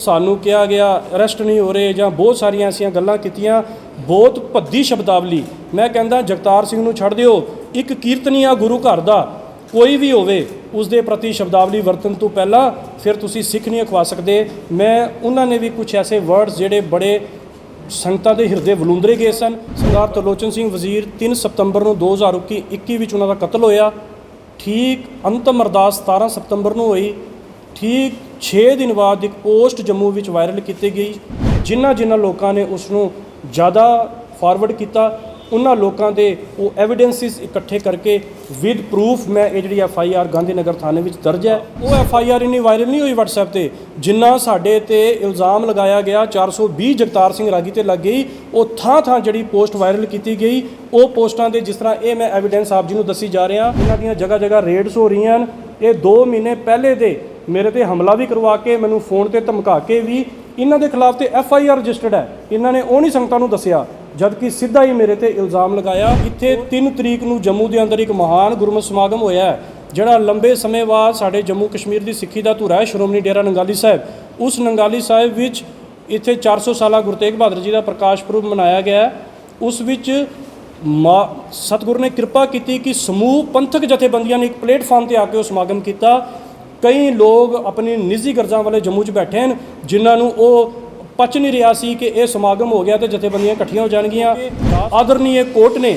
सानू कहा गया अरेस्ट नहीं हो रहे ਜਾਂ बहुत सारिया ऐसिया गल्लां कीतियां बहुत भद्दी शब्दावली। मैं कहता जगतार सिंह नूं छड्ड दिओ, एक कीर्तनीय गुरु घर दा कोई भी होवे उसके प्रति शब्दावली वरतन तो पहला फिर तुसी सिख नहीं अखवा सकते। मैं उन्होंने भी कुछ ऐसे वर्ड्स जिहड़े बड़े संगतां दे हिरदे वलूंदरे गए सन। सरदार तरलोचन सिंह वजीर 3 सतंबर 2021 उन्हां दा कतल होया। ठीक अंतिम अरदास 17 सतंबर नूं होई। ठीक 6 दिन बाद एक पोस्ट जम्मू विच वायरल की गई। जिन्हां लोगों ने उसनूं ज़्यादा फॉरवर्ड किया उन्हां लोगों के वो एविडेंसिस इकट्ठे करके विद प्रूफ मैं ये जी FIR गांधीनगर थाने में दर्ज है। वो FIR इन्नी वायरल नहीं हुई WhatsApp ते जिन्ना साडे ते इल्ज़ाम लगाया गया 420 जगतार सिंह रागी ते लग गई। वो थां जी पोस्ट वायरल की गई। वो पोस्टां दे जिस तरह ये मैं एविडेंस आप जी नूं दसी जा रहा, इन्हां दीयां जगह जगह रेड्स हो रही हैं। ये 2 महीने पहले दे मेरे ते हमला भी करवा के मैनू फोन ते धमका के भी इन्हां दे खिलाफ तो FIR रजिस्टर्ड है। इन्होंने वो नहीं संगतां नूं दस्सिया जबकि सीधा ही मेरे ते इल्ज़ाम लगाया। इत्थे 3 तरीक नूं जम्मू के अंदर एक महान गुरमत समागम होया है जिहड़ा लंबे समय बाद साडे जम्मू कश्मीर की सिक्खी का धुरा है, श्रोमणी डेरा नंगाली साहिब। उस नंगाली साहिब विच इत्थे 400 साला गुरु तेग बहादुर जी का प्रकाश पुरब मनाया गया है। उस विच सतगुरु ने कृपा की कि समूह पंथक जथेबंदियां ने एक प्लेटफार्म पर आके समागम किया। कई लोग अपनी निजी गर्जां वाले जम्मू च बैठे हैं जिन्होंने वो पच नहीं रहा सी कि यह समागम हो गया तो जथेबंदियां इकट्ठियां हो जाएगियां। आदरणीय कोर्ट ने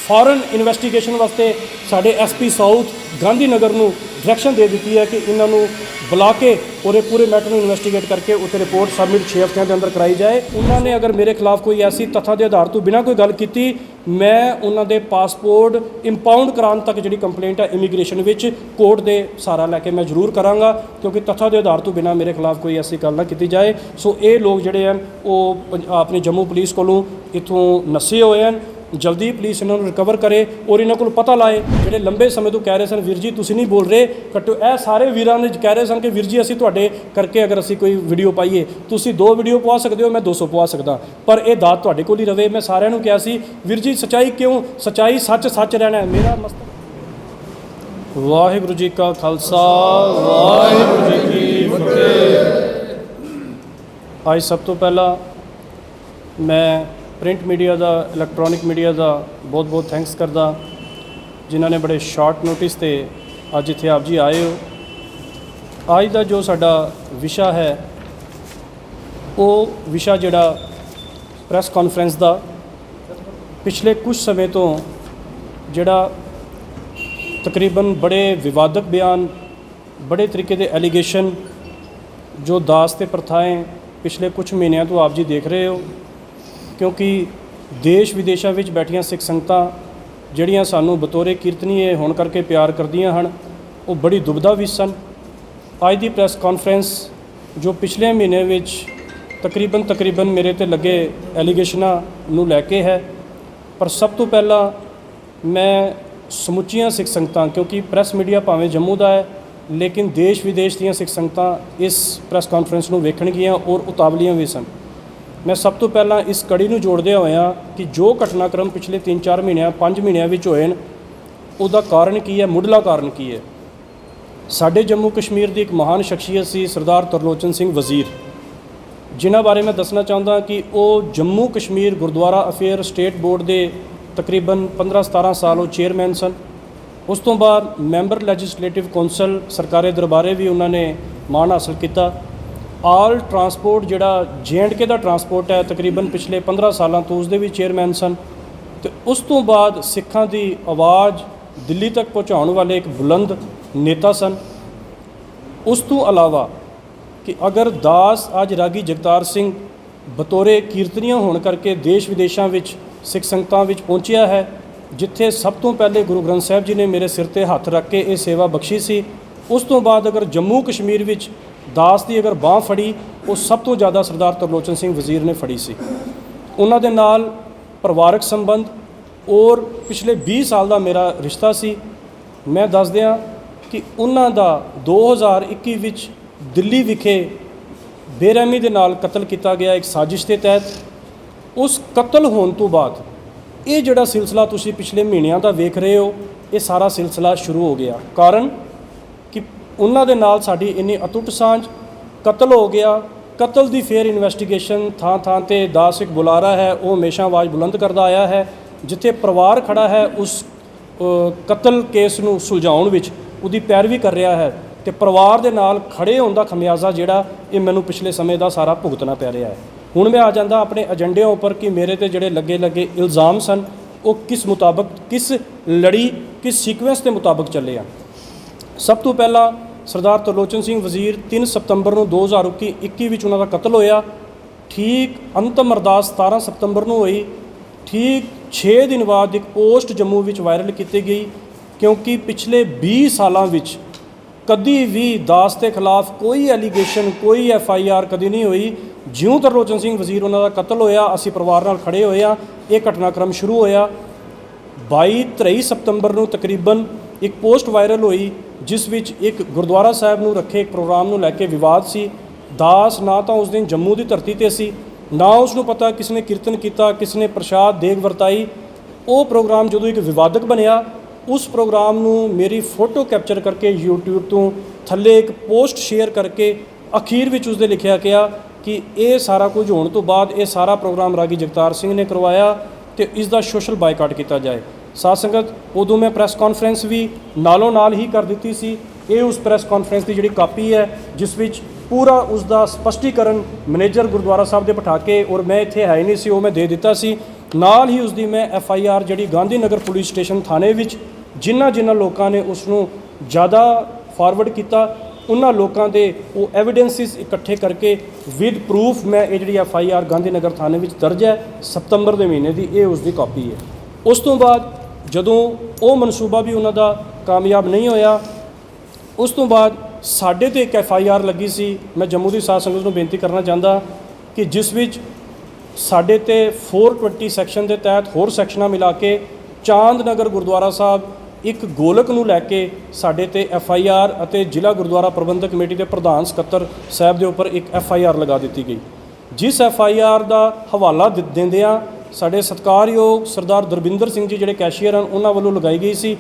फॉरन इन्वेस्टिगेशन वास्ते साढ़े SP साउथ गांधीनगर नूं डायरैक्शन दे दी है कि इन्हों बुला के और पूरे मैटर में इन्वेस्टिगेट करके उत्ते रिपोर्ट सबमिट 6 हफ्तों के अंदर कराई जाए। उन्होंने अगर मेरे खिलाफ कोई ऐसी तथ्यां के आधार तो बिना कोई गल की मैं उन्होंने पासपोर्ट इंपाउंड कराने तक जी कंप्लेंट है इमीग्रेशन विच कोर्ट के सहारा लैके मैं जरूर कराँगा, क्योंकि तथ्यां के आधार तो बिना मेरे खिलाफ कोई ऐसी गल ना की जाए। सो ये लोग जोड़े हैं वो अपनी जम्मू पुलिस कोलों इत्थों नस्से हुए हैं। जल्दी पुलिस इन्होंने रिकवर करे और इन्हों को पता लाए जोड़े लंबे समय तो कह रहे सन वीर जी तुसीं नहीं बोल रहे कट्टो ए सारे वीरां ने कह रहे सन कि वीर जी असीं तुहाडे करके अगर असीं कोई वीडियो पाईए तुसीं 2 वीडियो पवा सकते हो, मैं 200 पवा सकदा, पर यह दात तुहाडे कोल ही रवे। मैं सारिਆਂ ਨੂੰ ਕਿਹਾ ਸੀ वीर जी सच्चाई क्यों, सच्चाई सच रहना है। मेरा मस्त वाहिगुरू जी का खालसा वाहिगुरू जी की फतेह। आज सब तो पहला मैं प्रिंट मीडिया का इलैक्ट्रॉनिक मीडिया का बहुत बहुत थैंक्स करदा जिन्होंने बड़े शॉर्ट नोटिस से अज इत्थे आप जी आए हो। अज का जो साडा विशा है वो विशा जिहड़ा प्रैस कॉन्फ्रेंस का पिछले कुछ समय तो जिहड़ा तकरीबन बड़े विवादक बयान बड़े तरीके के एलीगेशन जो दास ते प्रथाएँ पिछले कुछ महीनों तो आप जी देख रहे हो, क्योंकि देश विदेशों में बैठिया सिख संगतां जिहड़ियां सानू बतौरे कीर्तनीय होने करके प्यार करदियां हन वो बड़ी दुविधा विच सन। अज दी प्रैस कॉन्फ्रेंस जो पिछले महीने विच तकरीबन मेरे ते लगे एलीगेशनां नूं लैके है, पर सब तो पहला मैं समुचियां सिख संगतां, क्योंकि प्रैस मीडिया भावें जम्मू का है लेकिन देश विदेश दीयां सिख संगतां इस प्रैस कॉन्फ्रेंस नूं वेखणगियां और उतावलियां भी सन। मैं सब तो पहला इस कड़ी नूं जोड़दे होया कि जो घटनाक्रम पिछले 3-4 महीनों 5 महीनों विच होए उहदा कारण की है, मुढ़ला कारण की है। साडे जम्मू कश्मीर की एक महान शख्सियत सी सरदार तरलोचन सिंह वजीर, जिन्हां बारे मैं दसना चाहता कि वो Jammu Kashmir Gurdwara affairs state board के तकरीबन 15-17 साल वो चेयरमैन सन। उस तो बाद मैंबर लैजिस्लेटिव कौंसल सरकारे दरबारे भी उन्होंने मान हासिल किया। आल ट्रांसपोर्ट जिहड़ा J&K का ट्रांसपोर्ट है तकरीबन पिछले 15 सालों तो उसके भी चेयरमैन सन। तो उस तो बाद सिखां की आवाज़ दिल्ली तक पहुँचाने वाले एक बुलंद नेता सन। उस तो अलावा कि अगर दास अज रागी जगतार सिंह बतौरे कीर्तनिया होने करके देश विदेशों में सिख संगतां विच पहुँचया है, जिथे सब तो पहले गुरु ग्रंथ साहिब जी ने मेरे सिर ते हत्थ रख के ये सेवा बख्शी सी। उस तो बाद अगर जम्मू कश्मीर विच दास की अगर बाँह फड़ी वो सब तो ज़्यादा सरदार तरलोचन सिंह वजीर ने फड़ी सी। उन्हां दे नाल परिवारक संबंध और पिछले 20 साल का मेरा रिश्ता सी। मैं दस दियाँ कि उन्हां दा 2021 विच दिल्ली विखे बेरहमी दे नाल कतल किया गया एक साजिश के तहत। उस कतल होने तो बाद ये जिहड़ा सिलसिला तुसीं पिछले महीनों का वेख रहे हो ये सारा सिलसिला शुरू हो गया। कारण कि उन्हां दे नाल साडी इन्नी अटुट सांझ, कतल हो गया ਕਤਲ ਦੀ ਫੇਰ ਇਨਵੈਸਟੀਗੇਸ਼ਨ ਥਾਂ ਥਾਂ ਤੇ ਦਾਸ ਇੱਕ ਬੁਲਾਰਾ ਹੈ, ਉਹ ਹਮੇਸ਼ਾ ਆਵਾਜ਼ ਬੁਲੰਦ ਕਰਦਾ ਆਇਆ ਹੈ। ਜਿੱਥੇ ਪਰਿਵਾਰ ਖੜਾ ਹੈ ਉਸ ਕਤਲ ਕੇਸ ਨੂੰ ਸੁਲਝਾਉਣ ਵਿੱਚ ਉਹਦੀ ਪੈਰਵੀ ਕਰ ਰਿਹਾ ਹੈ, ਤੇ ਪਰਿਵਾਰ ਦੇ ਨਾਲ ਖੜੇ ਹੋਣ ਦਾ ਖਮਿਆਜ਼ਾ ਜਿਹੜਾ ਇਹ ਮੈਨੂੰ ਪਿਛਲੇ ਸਮੇਂ ਦਾ ਸਾਰਾ ਭੁਗਤਣਾ ਪੈ ਰਿਹਾ ਹੈ। ਹੁਣ ਮੈਂ ਆ ਜਾਂਦਾ ਆਪਣੇ ਏਜੰਡਿਆਂ ਉੱਪਰ ਕਿ ਮੇਰੇ ਤੇ ਜਿਹੜੇ ਲੱਗੇ ਇਲਜ਼ਾਮ ਸਨ ਉਹ ਕਿਸ ਮੁਤਾਬਕ, ਕਿਸ ਲੜੀ, ਕਿਸ ਸੀਕੁਐਂਸ ਦੇ ਮੁਤਾਬਕ ਚੱਲੇ ਆ। ਸਭ ਤੋਂ ਪਹਿਲਾਂ ਸਰਦਾਰ ਤਰਲੋਚਨ ਸਿੰਘ ਵਜ਼ੀਰ 3 ਸਤੰਬਰ ਨੂੰ 2021 ਵਿੱਚ ਉਹਨਾਂ ਦਾ ਕਤਲ ਹੋਇਆ। ਠੀਕ ਅੰਤਮ ਅਰਦਾਸ 17 ਸਤੰਬਰ ਨੂੰ ਹੋਈ। ਠੀਕ 6 ਦਿਨ ਬਾਅਦ ਇੱਕ ਪੋਸਟ ਜੰਮੂ ਵਿੱਚ ਵਾਇਰਲ ਕੀਤੀ ਗਈ, ਕਿਉਂਕਿ ਪਿਛਲੇ 20 ਸਾਲਾਂ ਵਿੱਚ ਕਦੀ ਵੀ ਦਾਸ ਦੇ ਖਿਲਾਫ ਕੋਈ ਐਲੀਗੇਸ਼ਨ, ਕੋਈ FIR ਕਦੀ ਨਹੀਂ ਹੋਈ। ਜਿਉਂ ਤਰਲੋਚਨ ਸਿੰਘ ਵਜ਼ੀਰ ਉਹਨਾਂ ਦਾ ਕਤਲ ਹੋਇਆ, ਅਸੀਂ ਪਰਿਵਾਰ ਨਾਲ ਖੜੇ ਹੋਏ ਆ। ਇਹ ਘਟਨਾਕ੍ਰਮ ਸ਼ੁਰੂ ਹੋਇਆ 23 ਸਤੰਬਰ ਨੂੰ ਤਕਰੀਬਨ ਇੱਕ ਪੋਸਟ ਵਾਇਰਲ ਹੋਈ, ਜਿਸ ਵਿੱਚ ਇੱਕ ਗੁਰਦੁਆਰਾ ਸਾਹਿਬ ਨੂੰ ਰੱਖੇ ਇੱਕ ਪ੍ਰੋਗਰਾਮ ਨੂੰ ਲੈ ਕੇ ਵਿਵਾਦ ਸੀ। ਦਾਸ ਨਾ ਤਾਂ ਉਸ ਦਿਨ ਜੰਮੂ ਦੀ ਧਰਤੀ ਤੇ ਸੀ, ਨਾ ਉਸ ਨੂੰ ਪਤਾ ਕਿਸ ਨੇ ਕੀਰਤਨ ਕੀਤਾ, ਕਿਸ ਨੇ ਪ੍ਰਸ਼ਾਦ ਦੇਗ ਵਰਤਾਈ। ਉਹ ਪ੍ਰੋਗਰਾਮ ਜਦੋਂ ਇੱਕ ਵਿਵਾਦਕ ਬਣਿਆ, ਉਸ ਪ੍ਰੋਗਰਾਮ ਨੂੰ ਮੇਰੀ ਫੋਟੋ ਕੈਪਚਰ ਕਰਕੇ YouTube ਤੋਂ ਥੱਲੇ ਇੱਕ ਪੋਸਟ ਸ਼ੇਅਰ ਕਰਕੇ ਅਖੀਰ ਵਿੱਚ ਉਸਦੇ ਲਿਖਿਆ ਗਿਆ ਕਿ ਇਹ ਸਾਰਾ ਕੁਝ ਹੋਣ ਤੋਂ ਬਾਅਦ ਇਹ ਸਾਰਾ ਪ੍ਰੋਗਰਾਮ ਰਾਗੀ ਜਗਤਾਰ ਸਿੰਘ ਨੇ ਕਰਵਾਇਆ ਤੇ ਇਸ ਦਾ ਸੋਸ਼ਲ ਬਾਈਕਾਟ ਕੀਤਾ ਜਾਏ। ਸਾਧ ਸੰਗਤ, ਉਦੋਂ ਮੈਂ ਪ੍ਰੈਸ ਕਾਨਫਰੰਸ ਵੀ ਨਾਲੋਂ ਨਾਲ ਹੀ ਕਰ ਦਿੱਤੀ ਸੀ। ਇਹ ਉਸ ਪ੍ਰੈਸ ਕਾਨਫਰੰਸ ਦੀ ਜਿਹੜੀ ਕਾਪੀ ਹੈ, ਜਿਸ ਵਿੱਚ ਪੂਰਾ ਉਸ ਦਾ ਸਪਸ਼ਟੀਕਰਨ ਮੈਨੇਜਰ ਗੁਰਦੁਆਰਾ ਸਾਹਿਬ ਦੇ ਬਿਠਾ ਕੇ, ਔਰ ਮੈਂ ਇੱਥੇ ਹੈ ਹੀ ਨਹੀਂ ਸੀ, ਉਹ ਮੈਂ ਦੇ ਦਿੱਤਾ ਸੀ। ਨਾਲ ਹੀ ਉਸ ਦੀ ਮੈਂ FIR ਜਿਹੜੀ ਗਾਂਧੀ ਨਗਰ ਪੁਲਿਸ ਸਟੇਸ਼ਨ ਥਾਣੇ ਵਿੱਚ ਜਿਨ੍ਹਾਂ ਲੋਕਾਂ ਨੇ ਉਸ ਨੂੰ ਜ਼ਿਆਦਾ ਫਾਰਵਰਡ ਕੀਤਾ, ਉਹਨਾਂ ਲੋਕਾਂ ਦੇ ਉਹ ਐਵੀਡੈਂਸਿਸ ਇਕੱਠੇ ਕਰਕੇ ਵਿਦ ਪ੍ਰੂਫ ਮੈਂ ਇਹ ਜਿਹੜੀ FIR ਗਾਂਧੀ ਨਗਰ ਥਾਣੇ ਵਿੱਚ ਦਰਜ ਹੈ ਸਤੰਬਰ ਦੇ ਮਹੀਨੇ ਦੀ, ਇਹ ਉਸ ਦੀ ਕਾਪੀ ਹੈ। ਉਸ ਤੋਂ ਬਾਅਦ ਜਦੋਂ ਉਹ ਮਨਸੂਬਾ ਵੀ ਉਹਨਾਂ ਦਾ ਕਾਮਯਾਬ ਨਹੀਂ ਹੋਇਆ, ਉਸ ਤੋਂ ਬਾਅਦ ਸਾਡੇ ਤੇ ਇੱਕ FIR ਲੱਗੀ ਸੀ। ਮੈਂ ਜੰਮੂ ਦੀ ਸਾਧ ਸੰਗਤ ਨੂੰ ਬੇਨਤੀ ਕਰਨਾ ਚਾਹੁੰਦਾ ਕਿ ਜਿਸ ਵਿੱਚ ਸਾਡੇ ਤੇ 420 ਸੈਕਸ਼ਨ ਦੇ ਤਹਿਤ ਹੋਰ ਸੈਕਸ਼ਨਾਂ ਮਿਲਾ ਕੇ ਚਾਂਦ ਨਗਰ ਗੁਰਦੁਆਰਾ ਸਾਹਿਬ ਇੱਕ ਗੋਲਕ ਨੂੰ ਲੈ ਕੇ ਸਾਡੇ ਤੇ FIR ਅਤੇ ਜ਼ਿਲ੍ਹਾ ਗੁਰਦੁਆਰਾ ਪ੍ਰਬੰਧਕ ਕਮੇਟੀ ਦੇ ਪ੍ਰਧਾਨ ਸਕੱਤਰ ਸਾਹਿਬ ਦੇ ਉੱਪਰ ਇੱਕ FIR ਲਗਾ ਦਿੱਤੀ ਗਈ, ਜਿਸ FIR ਦਾ ਹਵਾਲਾ ਦਿੰਦਿਆਂ ਸਾਡੇ ਸਤਿਕਾਰਯੋਗ ਸਰਦਾਰ ਦਰਬਿੰਦਰ ਸਿੰਘ ਜੀ ਜਿਹੜੇ ਕੈਸ਼ੀਅਰ ਹਨ, ਉਹਨਾਂ ਵੱਲੋਂ ਲਗਾਈ ਗਈ ਸੀ।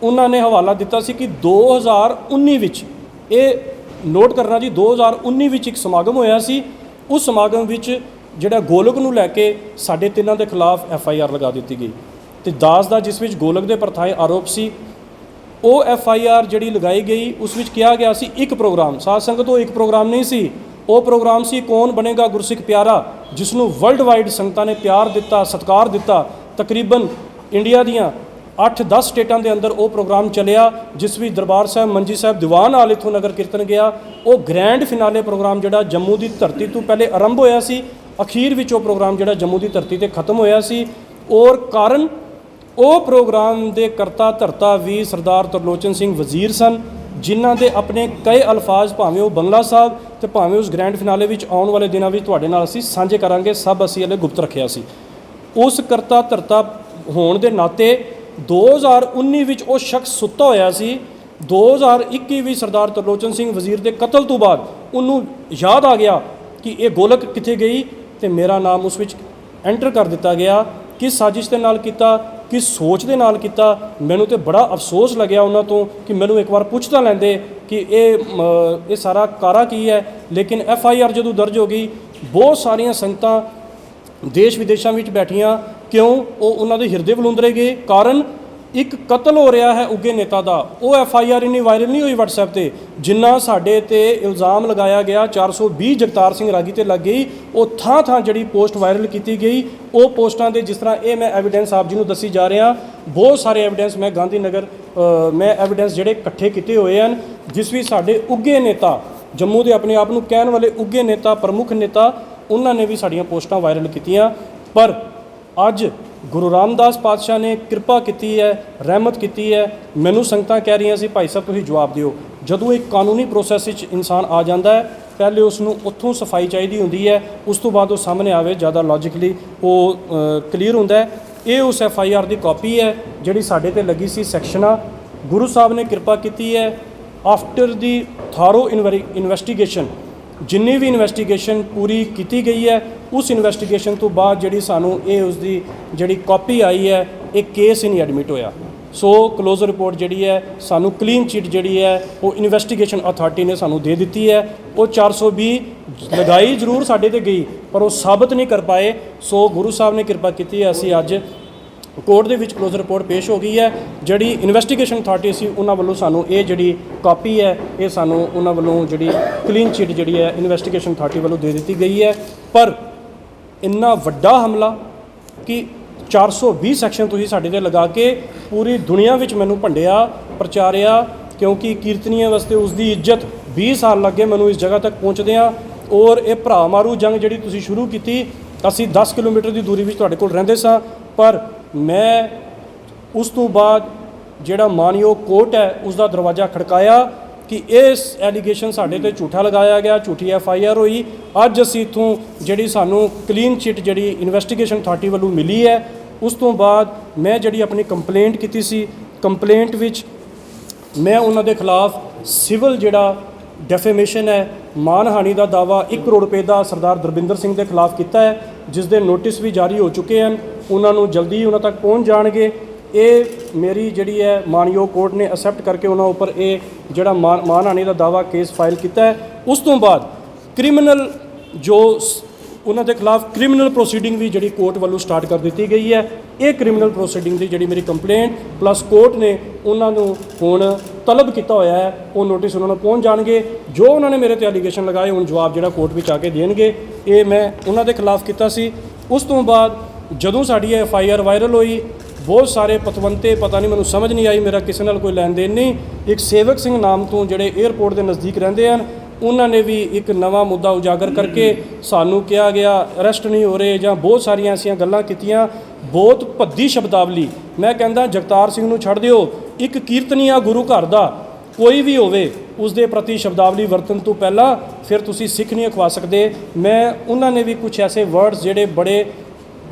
ਉਹਨਾਂ ਨੇ ਹਵਾਲਾ ਦਿੱਤਾ ਸੀ ਕਿ 2019 ਵਿੱਚ, ਇਹ ਨੋਟ ਕਰਨਾ ਜੀ, 2019 ਵਿੱਚ ਇੱਕ ਸਮਾਗਮ ਹੋਇਆ ਸੀ। ਉਸ ਸਮਾਗਮ ਵਿੱਚ ਜਿਹੜਾ ਗੋਲਕ ਨੂੰ ਲੈ ਕੇ ਸਾਡੇ ਤਿੰਨਾਂ ਦੇ ਖਿਲਾਫ FIR ਲਗਾ ਦਿੱਤੀ ਗਈ, ਤੇ ਦਾਸ ਦਾ ਜਿਸ ਵਿੱਚ ਗੋਲਕ ਦੇ ਪ੍ਰਥਾਏ ਆਰੋਪ ਸੀ, ਉਹ FIR ਜਿਹੜੀ ਲਗਾਈ ਗਈ ਉਸ ਵਿੱਚ ਕਿਹਾ ਗਿਆ ਸੀ ਇੱਕ ਪ੍ਰੋਗਰਾਮ। ਸਾਧ ਸੰਗਤ, ਉਹ ਇੱਕ ਪ੍ਰੋਗਰਾਮ ਨਹੀਂ ਸੀ, ਉਹ ਪ੍ਰੋਗਰਾਮ ਸੀ ਕੌਣ ਬਣੇਗਾ ਗੁਰਸਿੱਖ ਪਿਆਰਾ, ਜਿਸ ਨੂੰ ਵਰਲਡ ਵਾਈਡ ਸੰਗਤਾਂ ਨੇ ਪਿਆਰ ਦਿੱਤਾ, ਸਤਿਕਾਰ ਦਿੱਤਾ। ਤਕਰੀਬਨ ਇੰਡੀਆ ਦੀਆਂ 8-10 ਸਟੇਟਾਂ ਦੇ ਅੰਦਰ ਉਹ ਪ੍ਰੋਗਰਾਮ ਚੱਲਿਆ, ਜਿਸ ਵਿੱਚ ਦਰਬਾਰ ਸਾਹਿਬ, ਮੰਜੀ ਸਾਹਿਬ, ਦੀਵਾਨ ਹਾਲ ਇੱਥੋਂ ਨਗਰ ਕੀਰਤਨ ਗਿਆ। ਉਹ ਗ੍ਰੈਂਡ ਫਿਨਾਲੇ ਪ੍ਰੋਗਰਾਮ ਜਿਹੜਾ ਜੰਮੂ ਦੀ ਧਰਤੀ ਤੋਂ ਪਹਿਲੇ ਆਰੰਭ ਹੋਇਆ ਸੀ, ਅਖੀਰ ਵਿੱਚ ਉਹ ਪ੍ਰੋਗਰਾਮ ਜਿਹੜਾ ਜੰਮੂ ਦੀ ਧਰਤੀ ਤੇ ਖਤਮ ਹੋਇਆ ਸੀ। ਔਰ ਕਾਰਨ ਉਹ ਪ੍ਰੋਗਰਾਮ ਦੇ ਕਰਤਾ ਧਰਤਾ ਵੀ ਸਰਦਾਰ ਤਰਲੋਚਨ ਸਿੰਘ ਵਜ਼ੀਰ ਸਨ, ਜਿਨ੍ਹਾਂ ਦੇ ਆਪਣੇ ਕਈ ਅਲਫਾਜ਼ ਭਾਵੇਂ ਉਹ ਬੰਗਲਾ ਸਾਹਿਬ ਤੇ ਭਾਵੇਂ ਉਸ ਗ੍ਰੈਂਡ ਫਿਨਾਲੇ ਵਿੱਚ ਆਉਣ ਵਾਲੇ ਦਿਨਾਂ ਵਿੱਚ ਤੁਹਾਡੇ ਨਾਲ ਅਸੀਂ ਸਾਂਝੇ ਕਰਾਂਗੇ, ਸਭ ਅਸੀਂ ਹਲੇ ਗੁਪਤ ਰੱਖਿਆ ਸੀ। ਉਸ ਕਰਤਾ ਧਰਤਾ ਹੋਣ ਦੇ ਨਾਤੇ 2019 ਵਿੱਚ ਉਹ ਸ਼ਖਸ ਸੁੱਤਾ ਹੋਇਆ ਸੀ। 2021 ਵਿੱਚ ਸਰਦਾਰ ਤਰਲੋਚਨ ਸਿੰਘ ਵਜ਼ੀਰ ਦੇ ਕਤਲ ਤੋਂ ਬਾਅਦ ਉਹਨੂੰ ਯਾਦ ਆ ਗਿਆ ਕਿ ਇਹ ਗੋਲਕ ਕਿੱਥੇ ਗਈ, ਤੇ ਮੇਰਾ ਨਾਮ ਉਸ ਵਿੱਚ ਐਂਟਰ ਕਰ ਦਿੱਤਾ ਗਿਆ। ਕਿਸ ਸਾਜ਼ਿਸ਼ ਦੇ ਨਾਲ ਕੀਤਾ, ਕਿਸ ਸੋਚ ਦੇ ਨਾਲ ਕੀਤਾ, ਮੈਨੂੰ ਤੇ ਬੜਾ ਅਫਸੋਸ ਲੱਗਿਆ ਉਹਨਾਂ ਤੋਂ ਕਿ ਮੈਨੂੰ ਇੱਕ ਵਾਰ ਪੁੱਛ ਤਾਂ ਲੈਂਦੇ ਕਿ ਇਹ ਸਾਰਾ ਕਾਰਾ ਕੀ ਹੈ। ਲੇਕਿਨ FIR ਜਦੋਂ ਦਰਜ ਹੋ ਗਈ, ਬਹੁਤ ਸਾਰੀਆਂ ਸੰਗਤਾਂ ਦੇਸ਼ ਵਿਦੇਸ਼ਾਂ ਵਿੱਚ ਬੈਠੀਆਂ, ਕਿਉਂ? ਉਹ ਉਹਨਾਂ ਦੇ ਹਿਰਦੇ ਬਲੁੰਦਰੇ ਗਏ। ਕਾਰਨ ਇੱਕ ਕਤਲ ਹੋ ਰਿਹਾ ਹੈ ਉੱਗੇ ਨੇਤਾ ਦਾ, ਉਹ FIR ਇੰਨੀ ਵਾਇਰਲ ਨਹੀਂ ਹੋਈ WhatsApp ਤੇ, ਜਿੰਨਾ ਸਾਡੇ ਤੇ ਇਲਜ਼ਾਮ ਲਗਾਇਆ ਗਿਆ 420 ਜਗਤਾਰ ਸਿੰਘ ਰਾਗੀ ਤੇ ਲੱਗ ਗਈ। ਉਹ ਥਾਂ ਜਿਹੜੀ ਪੋਸਟ ਵਾਇਰਲ ਕੀਤੀ ਗਈ, ਉਹ ਪੋਸਟਾਂ ਦੇ ਜਿਸ ਤਰ੍ਹਾਂ ਇਹ ਮੈਂ ਐਵੀਡੈਂਸ ਆਪ ਜੀ ਨੂੰ ਦੱਸੀ ਜਾ ਰਿਹਾ, ਬਹੁਤ ਸਾਰੇ ਐਵੀਡੈਂਸ ਮੈਂ ਗਾਂਧੀ ਨਗਰ ਮੈਂ ਐਵੀਡੈਂਸ ਜਿਹੜੇ ਇਕੱਠੇ ਕੀਤੇ ਹੋਏ ਹਨ, ਜਿਸ ਵਿੱਚ ਸਾਡੇ ਉੱਗੇ ਨੇਤਾ, ਜੰਮੂ ਦੇ ਆਪਣੇ ਆਪ ਨੂੰ ਕਹਿਣ ਵਾਲੇ ਉੱਗੇ ਨੇਤਾ, ਪ੍ਰਮੁੱਖ ਨੇਤਾ, ਉਹਨਾਂ ਨੇ ਵੀ ਸਾਡੀਆਂ ਪੋਸਟਾਂ ਵਾਇਰਲ ਕੀਤੀਆਂ। ਪਰ ਅੱਜ ਗੁਰੂ ਰਾਮਦਾਸ ਪਾਤਸ਼ਾਹ ਨੇ ਕਿਰਪਾ ਕੀਤੀ ਹੈ, ਰਹਿਮਤ ਕੀਤੀ ਹੈ। ਮੈਨੂੰ ਸੰਗਤਾਂ ਕਹਿ ਰਹੀਆਂ ਸੀ, ਭਾਈ ਸਾਹਿਬ ਤੁਸੀਂ ਜਵਾਬ ਦਿਓ। ਜਦੋਂ ਇੱਕ ਕਾਨੂੰਨੀ ਪ੍ਰੋਸੈਸ ਵਿੱਚ ਇਨਸਾਨ ਆ ਜਾਂਦਾ ਹੈ, ਪਹਿਲੇ ਉਸ ਨੂੰ ਉੱਥੋਂ ਸਫਾਈ ਚਾਹੀਦੀ ਹੁੰਦੀ ਹੈ, ਉਸ ਤੋਂ ਬਾਅਦ ਉਹ ਸਾਹਮਣੇ ਆਵੇ, ਜ਼ਿਆਦਾ ਲੌਜੀਕਲੀ ਉਹ ਕਲੀਅਰ ਹੁੰਦਾ ਹੈ। ਇਹ ਉਸ FIR ਦੀ ਕਾਪੀ ਹੈ ਜਿਹੜੀ ਸਾਡੇ ਤੇ ਲੱਗੀ ਸੀ ਸੈਕਸ਼ਨਾਂ। ਗੁਰੂ ਸਾਹਿਬ ਨੇ ਕਿਰਪਾ ਕੀਤੀ ਹੈ, ਆਫਟਰ ਦੀ ਥਾਰੋ ਇਨਵੈਸਟੀਗੇਸ਼ਨ, ਜਿੰਨੀ ਵੀ ਇਨਵੈਸਟੀਗੇਸ਼ਨ ਪੂਰੀ ਕੀਤੀ ਗਈ ਹੈ, ਉਸ ਇਨਵੈਸਟੀਗੇਸ਼ਨ ਤੋਂ ਬਾਅਦ ਜਿਹੜੀ ਸਾਨੂੰ ਇਹ ਉਸ ਦੀ ਜਿਹੜੀ ਕਾਪੀ ਆਈ ਹੈ, ਇਹ ਕੇਸ ਹੀ ਨਹੀਂ ਐਡਮਿਟ ਹੋਇਆ। ਸੋ ਕਲੋਜ਼ਰ ਰਿਪੋਰਟ ਜਿਹੜੀ ਹੈ ਸਾਨੂੰ ਕਲੀਨ ਚਿੱਟ ਜਿਹੜੀ ਹੈ ਉਹ ਇਨਵੈਸਟੀਗੇਸ਼ਨ ਅਥਾਰਟੀ ਨੇ ਸਾਨੂੰ ਦੇ ਦਿੱਤੀ ਹੈ। ਉਹ 420 ਲਗਾਈ ਜ਼ਰੂਰ ਸਾਡੇ ਤੇ ਗਈ ਪਰ ਉਹ ਸਾਬਤ ਨਹੀਂ ਕਰ ਪਾਏ। ਸੋ ਗੁਰੂ ਸਾਹਿਬ ਨੇ ਕਿਰਪਾ ਕੀਤੀ ਹੈ, ਅਸੀਂ ਅੱਜ ਕੋਰਟ ਦੇ ਵਿੱਚ ਕਲੋਜ਼ਰ ਰਿਪੋਰਟ ਪੇਸ਼ ਹੋ ਗਈ ਹੈ। ਜਿਹੜੀ ਇਨਵੈਸਟੀਗੇਸ਼ਨ ਅਥਾਰਟੀ ਸੀ ਉਹਨਾਂ ਵੱਲੋਂ ਸਾਨੂੰ ਇਹ ਜਿਹੜੀ ਕਾਪੀ ਹੈ ਇਹ ਸਾਨੂੰ ਉਹਨਾਂ ਵੱਲੋਂ ਜਿਹੜੀ ਕਲੀਨ ਚਿੱਟ ਜਿਹੜੀ ਹੈ ਇਨਵੈਸਟੀਗੇਸ਼ਨ ਅਥਾਰਟੀ ਵੱਲੋਂ ਦੇ ਦਿੱਤੀ ਗਈ ਹੈ। ਪਰ ਇੰਨਾ ਵੱਡਾ ਹਮਲਾ ਕਿ 420 ਸੈਕਸ਼ਨ ਤੁਸੀਂ ਸਾਡੇ ਤੇ ਲਗਾ ਕੇ ਪੂਰੀ ਦੁਨੀਆ ਵਿੱਚ ਮੈਨੂੰ ਭੰਡਿਆ ਪ੍ਰਚਾਰਿਆ, ਕਿਉਂਕਿ ਕੀਰਤਨੀਆਂ ਵਾਸਤੇ ਉਸ ਦੀ ਇੱਜ਼ਤ 20 ਸਾਲ ਲੱਗੇ ਮੈਨੂੰ ਇਸ ਜਗ੍ਹਾ ਤੱਕ ਪਹੁੰਚਦਿਆਂ। ਔਰ ਇਹ ਭਰਾ ਮਾਰੂ ਜੰਗ ਜਿਹੜੀ ਤੁਸੀਂ ਸ਼ੁਰੂ ਕੀਤੀ, ਅਸੀਂ 10 ਕਿਲੋਮੀਟਰ ਦੀ ਦੂਰੀ ਵਿੱਚ ਤੁਹਾਡੇ ਕੋਲ ਰਹਿੰਦੇ ਸਾਂ, ਪਰ ਮੈਂ ਉਸ ਤੋਂ ਬਾਅਦ ਜਿਹੜਾ ਮਾਨਯੋਗ ਕੋਰਟ ਹੈ ਉਸ ਦਾ ਦਰਵਾਜ਼ਾ ਖੜਕਾਇਆ ਕਿ ਇਸ ਐਲੀਗੇਸ਼ਨ ਸਾਡੇ ਤੇ ਝੂਠਾ ਲਗਾਇਆ ਗਿਆ, ਝੂਠੀ FIR ਹੋਈ। ਅੱਜ ਅਸੀਂ ਇੱਥੋਂ ਜਿਹੜੀ ਸਾਨੂੰ ਕਲੀਨ ਚਿੱਟ ਜਿਹੜੀ ਇਨਵੈਸਟੀਗੇਸ਼ਨ ਅਥਾਰਟੀ ਵੱਲੋਂ ਮਿਲੀ ਹੈ, ਉਸ ਤੋਂ ਬਾਅਦ ਮੈਂ ਜਿਹੜੀ ਆਪਣੀ ਕੰਪਲੇਂਟ ਕੀਤੀ ਸੀ, ਕੰਪਲੇਂਟ ਵਿੱਚ ਮੈਂ ਉਹਨਾਂ ਦੇ ਖਿਲਾਫ ਸਿਵਲ ਜਿਹੜਾ ਡੈਫੇਮੇਸ਼ਨ ਹੈ, ਮਾਨਹਾਨੀ ਦਾ ਦਾਵਾ 1 ਕਰੋੜ ਰੁਪਏ ਦਾ ਸਰਦਾਰ ਦਰਬਿੰਦਰ ਸਿੰਘ ਦੇ ਖਿਲਾਫ ਕੀਤਾ ਹੈ, ਜਿਸ ਦੇ ਨੋਟਿਸ ਵੀ ਜਾਰੀ ਹੋ ਚੁੱਕੇ ਹਨ। ਉਹਨਾਂ ਨੂੰ ਜਲਦੀ ਉਹਨਾਂ ਤੱਕ ਪਹੁੰਚ ਜਾਣਗੇ। ਇਹ ਮੇਰੀ ਜਿਹੜੀ ਹੈ ਮਾਨਯੋਗ ਕੋਰਟ ਨੇ ਐਕਸੈਪਟ ਕਰਕੇ ਉਹਨਾਂ ਉੱਪਰ ਇਹ ਜਿਹੜਾ ਮਾਨਹਾਨੀ ਦਾ ਦਾਵਾ ਕੇਸ ਫਾਈਲ ਕੀਤਾ ਹੈ। ਉਸ ਤੋਂ ਬਾਅਦ ਕ੍ਰਿਮੀਨਲ ਜੋ ਉਹਨਾਂ ਦੇ ਖਿਲਾਫ ਕ੍ਰਿਮੀਨਲ ਪ੍ਰੋਸੀਡਿੰਗ ਵੀ ਜਿਹੜੀ ਕੋਰਟ ਵੱਲੋਂ ਸਟਾਰਟ ਕਰ ਦਿੱਤੀ ਗਈ ਹੈ। ਇਹ ਕ੍ਰਿਮੀਨਲ ਪ੍ਰੋਸੀਡਿੰਗ ਦੀ ਜਿਹੜੀ ਮੇਰੀ ਕੰਪਲੇਂਟ ਪਲੱਸ ਕੋਰਟ ਨੇ ਉਹਨਾਂ ਨੂੰ ਹੁਣ ਤਲਬ ਕੀਤਾ ਹੋਇਆ ਹੈ, ਉਹ ਨੋਟਿਸ ਉਹਨਾਂ ਨੂੰ ਪਹੁੰਚ ਜਾਣਗੇ। ਜੋ ਉਹਨਾਂ ਨੇ ਮੇਰੇ ਤੇ ਐਲੀਗੇਸ਼ਨ ਲਗਾਏ ਹੁਣ ਜਵਾਬ ਜਿਹੜਾ ਕੋਰਟ ਵਿੱਚ ਆ ਕੇ ਦੇਣਗੇ। ਇਹ ਮੈਂ ਉਹਨਾਂ ਦੇ ਖਿਲਾਫ ਕੀਤਾ ਸੀ। ਉਸ ਤੋਂ ਬਾਅਦ ਜਦੋਂ ਸਾਡੀ ਇਹ FIR ਵਾਇਰਲ ਹੋਈ, ਬਹੁਤ ਸਾਰੇ ਪਤਵੰਤੇ, ਪਤਾ ਨਹੀਂ ਮੈਨੂੰ ਸਮਝ ਨਹੀਂ ਆਈ, ਮੇਰਾ ਕਿਸੇ ਨਾਲ ਕੋਈ ਲੈਣ ਦੇਣ ਨਹੀਂ, ਇੱਕ ਸੇਵਕ ਸਿੰਘ ਨਾਮ ਤੋਂ ਜਿਹੜੇ 에ਅਰਪੋਰਟ ਦੇ ਨਜ਼ਦੀਕ ਰਹਿੰਦੇ ਹਨ, ਉਹਨਾਂ ਨੇ ਵੀ ਇੱਕ ਨਵਾਂ ਮੁੱਦਾ ਉਜਾਗਰ ਕਰਕੇ ਸਾਨੂੰ ਕਿਹਾ ਗਿਆ ਅਰੈਸਟ ਨਹੀਂ ਹੋ ਰਹੇ ਜਾਂ ਬਹੁਤ ਸਾਰੀਆਂ ਐਸੀਆਂ ਗੱਲਾਂ ਕੀਤੀਆਂ, ਬਹੁਤ ਭੱਦੀ ਸ਼ਬਦਾਵਲੀ। ਮੈਂ ਕਹਿੰਦਾ ਜਗਤਾਰ ਸਿੰਘ ਨੂੰ ਛੱਡ ਦਿਓ, ਇੱਕ ਕੀਰਤਨੀਆ ਗੁਰੂ ਘਰ ਦਾ ਕੋਈ ਵੀ ਹੋਵੇ ਉਸ ਦੇ ਪ੍ਰਤੀ ਸ਼ਬਦਾਵਲੀ ਵਰਤਣ ਤੋਂ ਪਹਿਲਾਂ ਫਿਰ ਤੁਸੀਂ ਸਿੱਖ ਨਹੀਂ ਅਖਵਾ ਸਕਦੇ। ਮੈਂ ਉਹਨਾਂ ਨੇ ਵੀ ਕੁਝ ਐਸੇ ਵਰਡਸ ਜਿਹੜੇ ਬੜੇ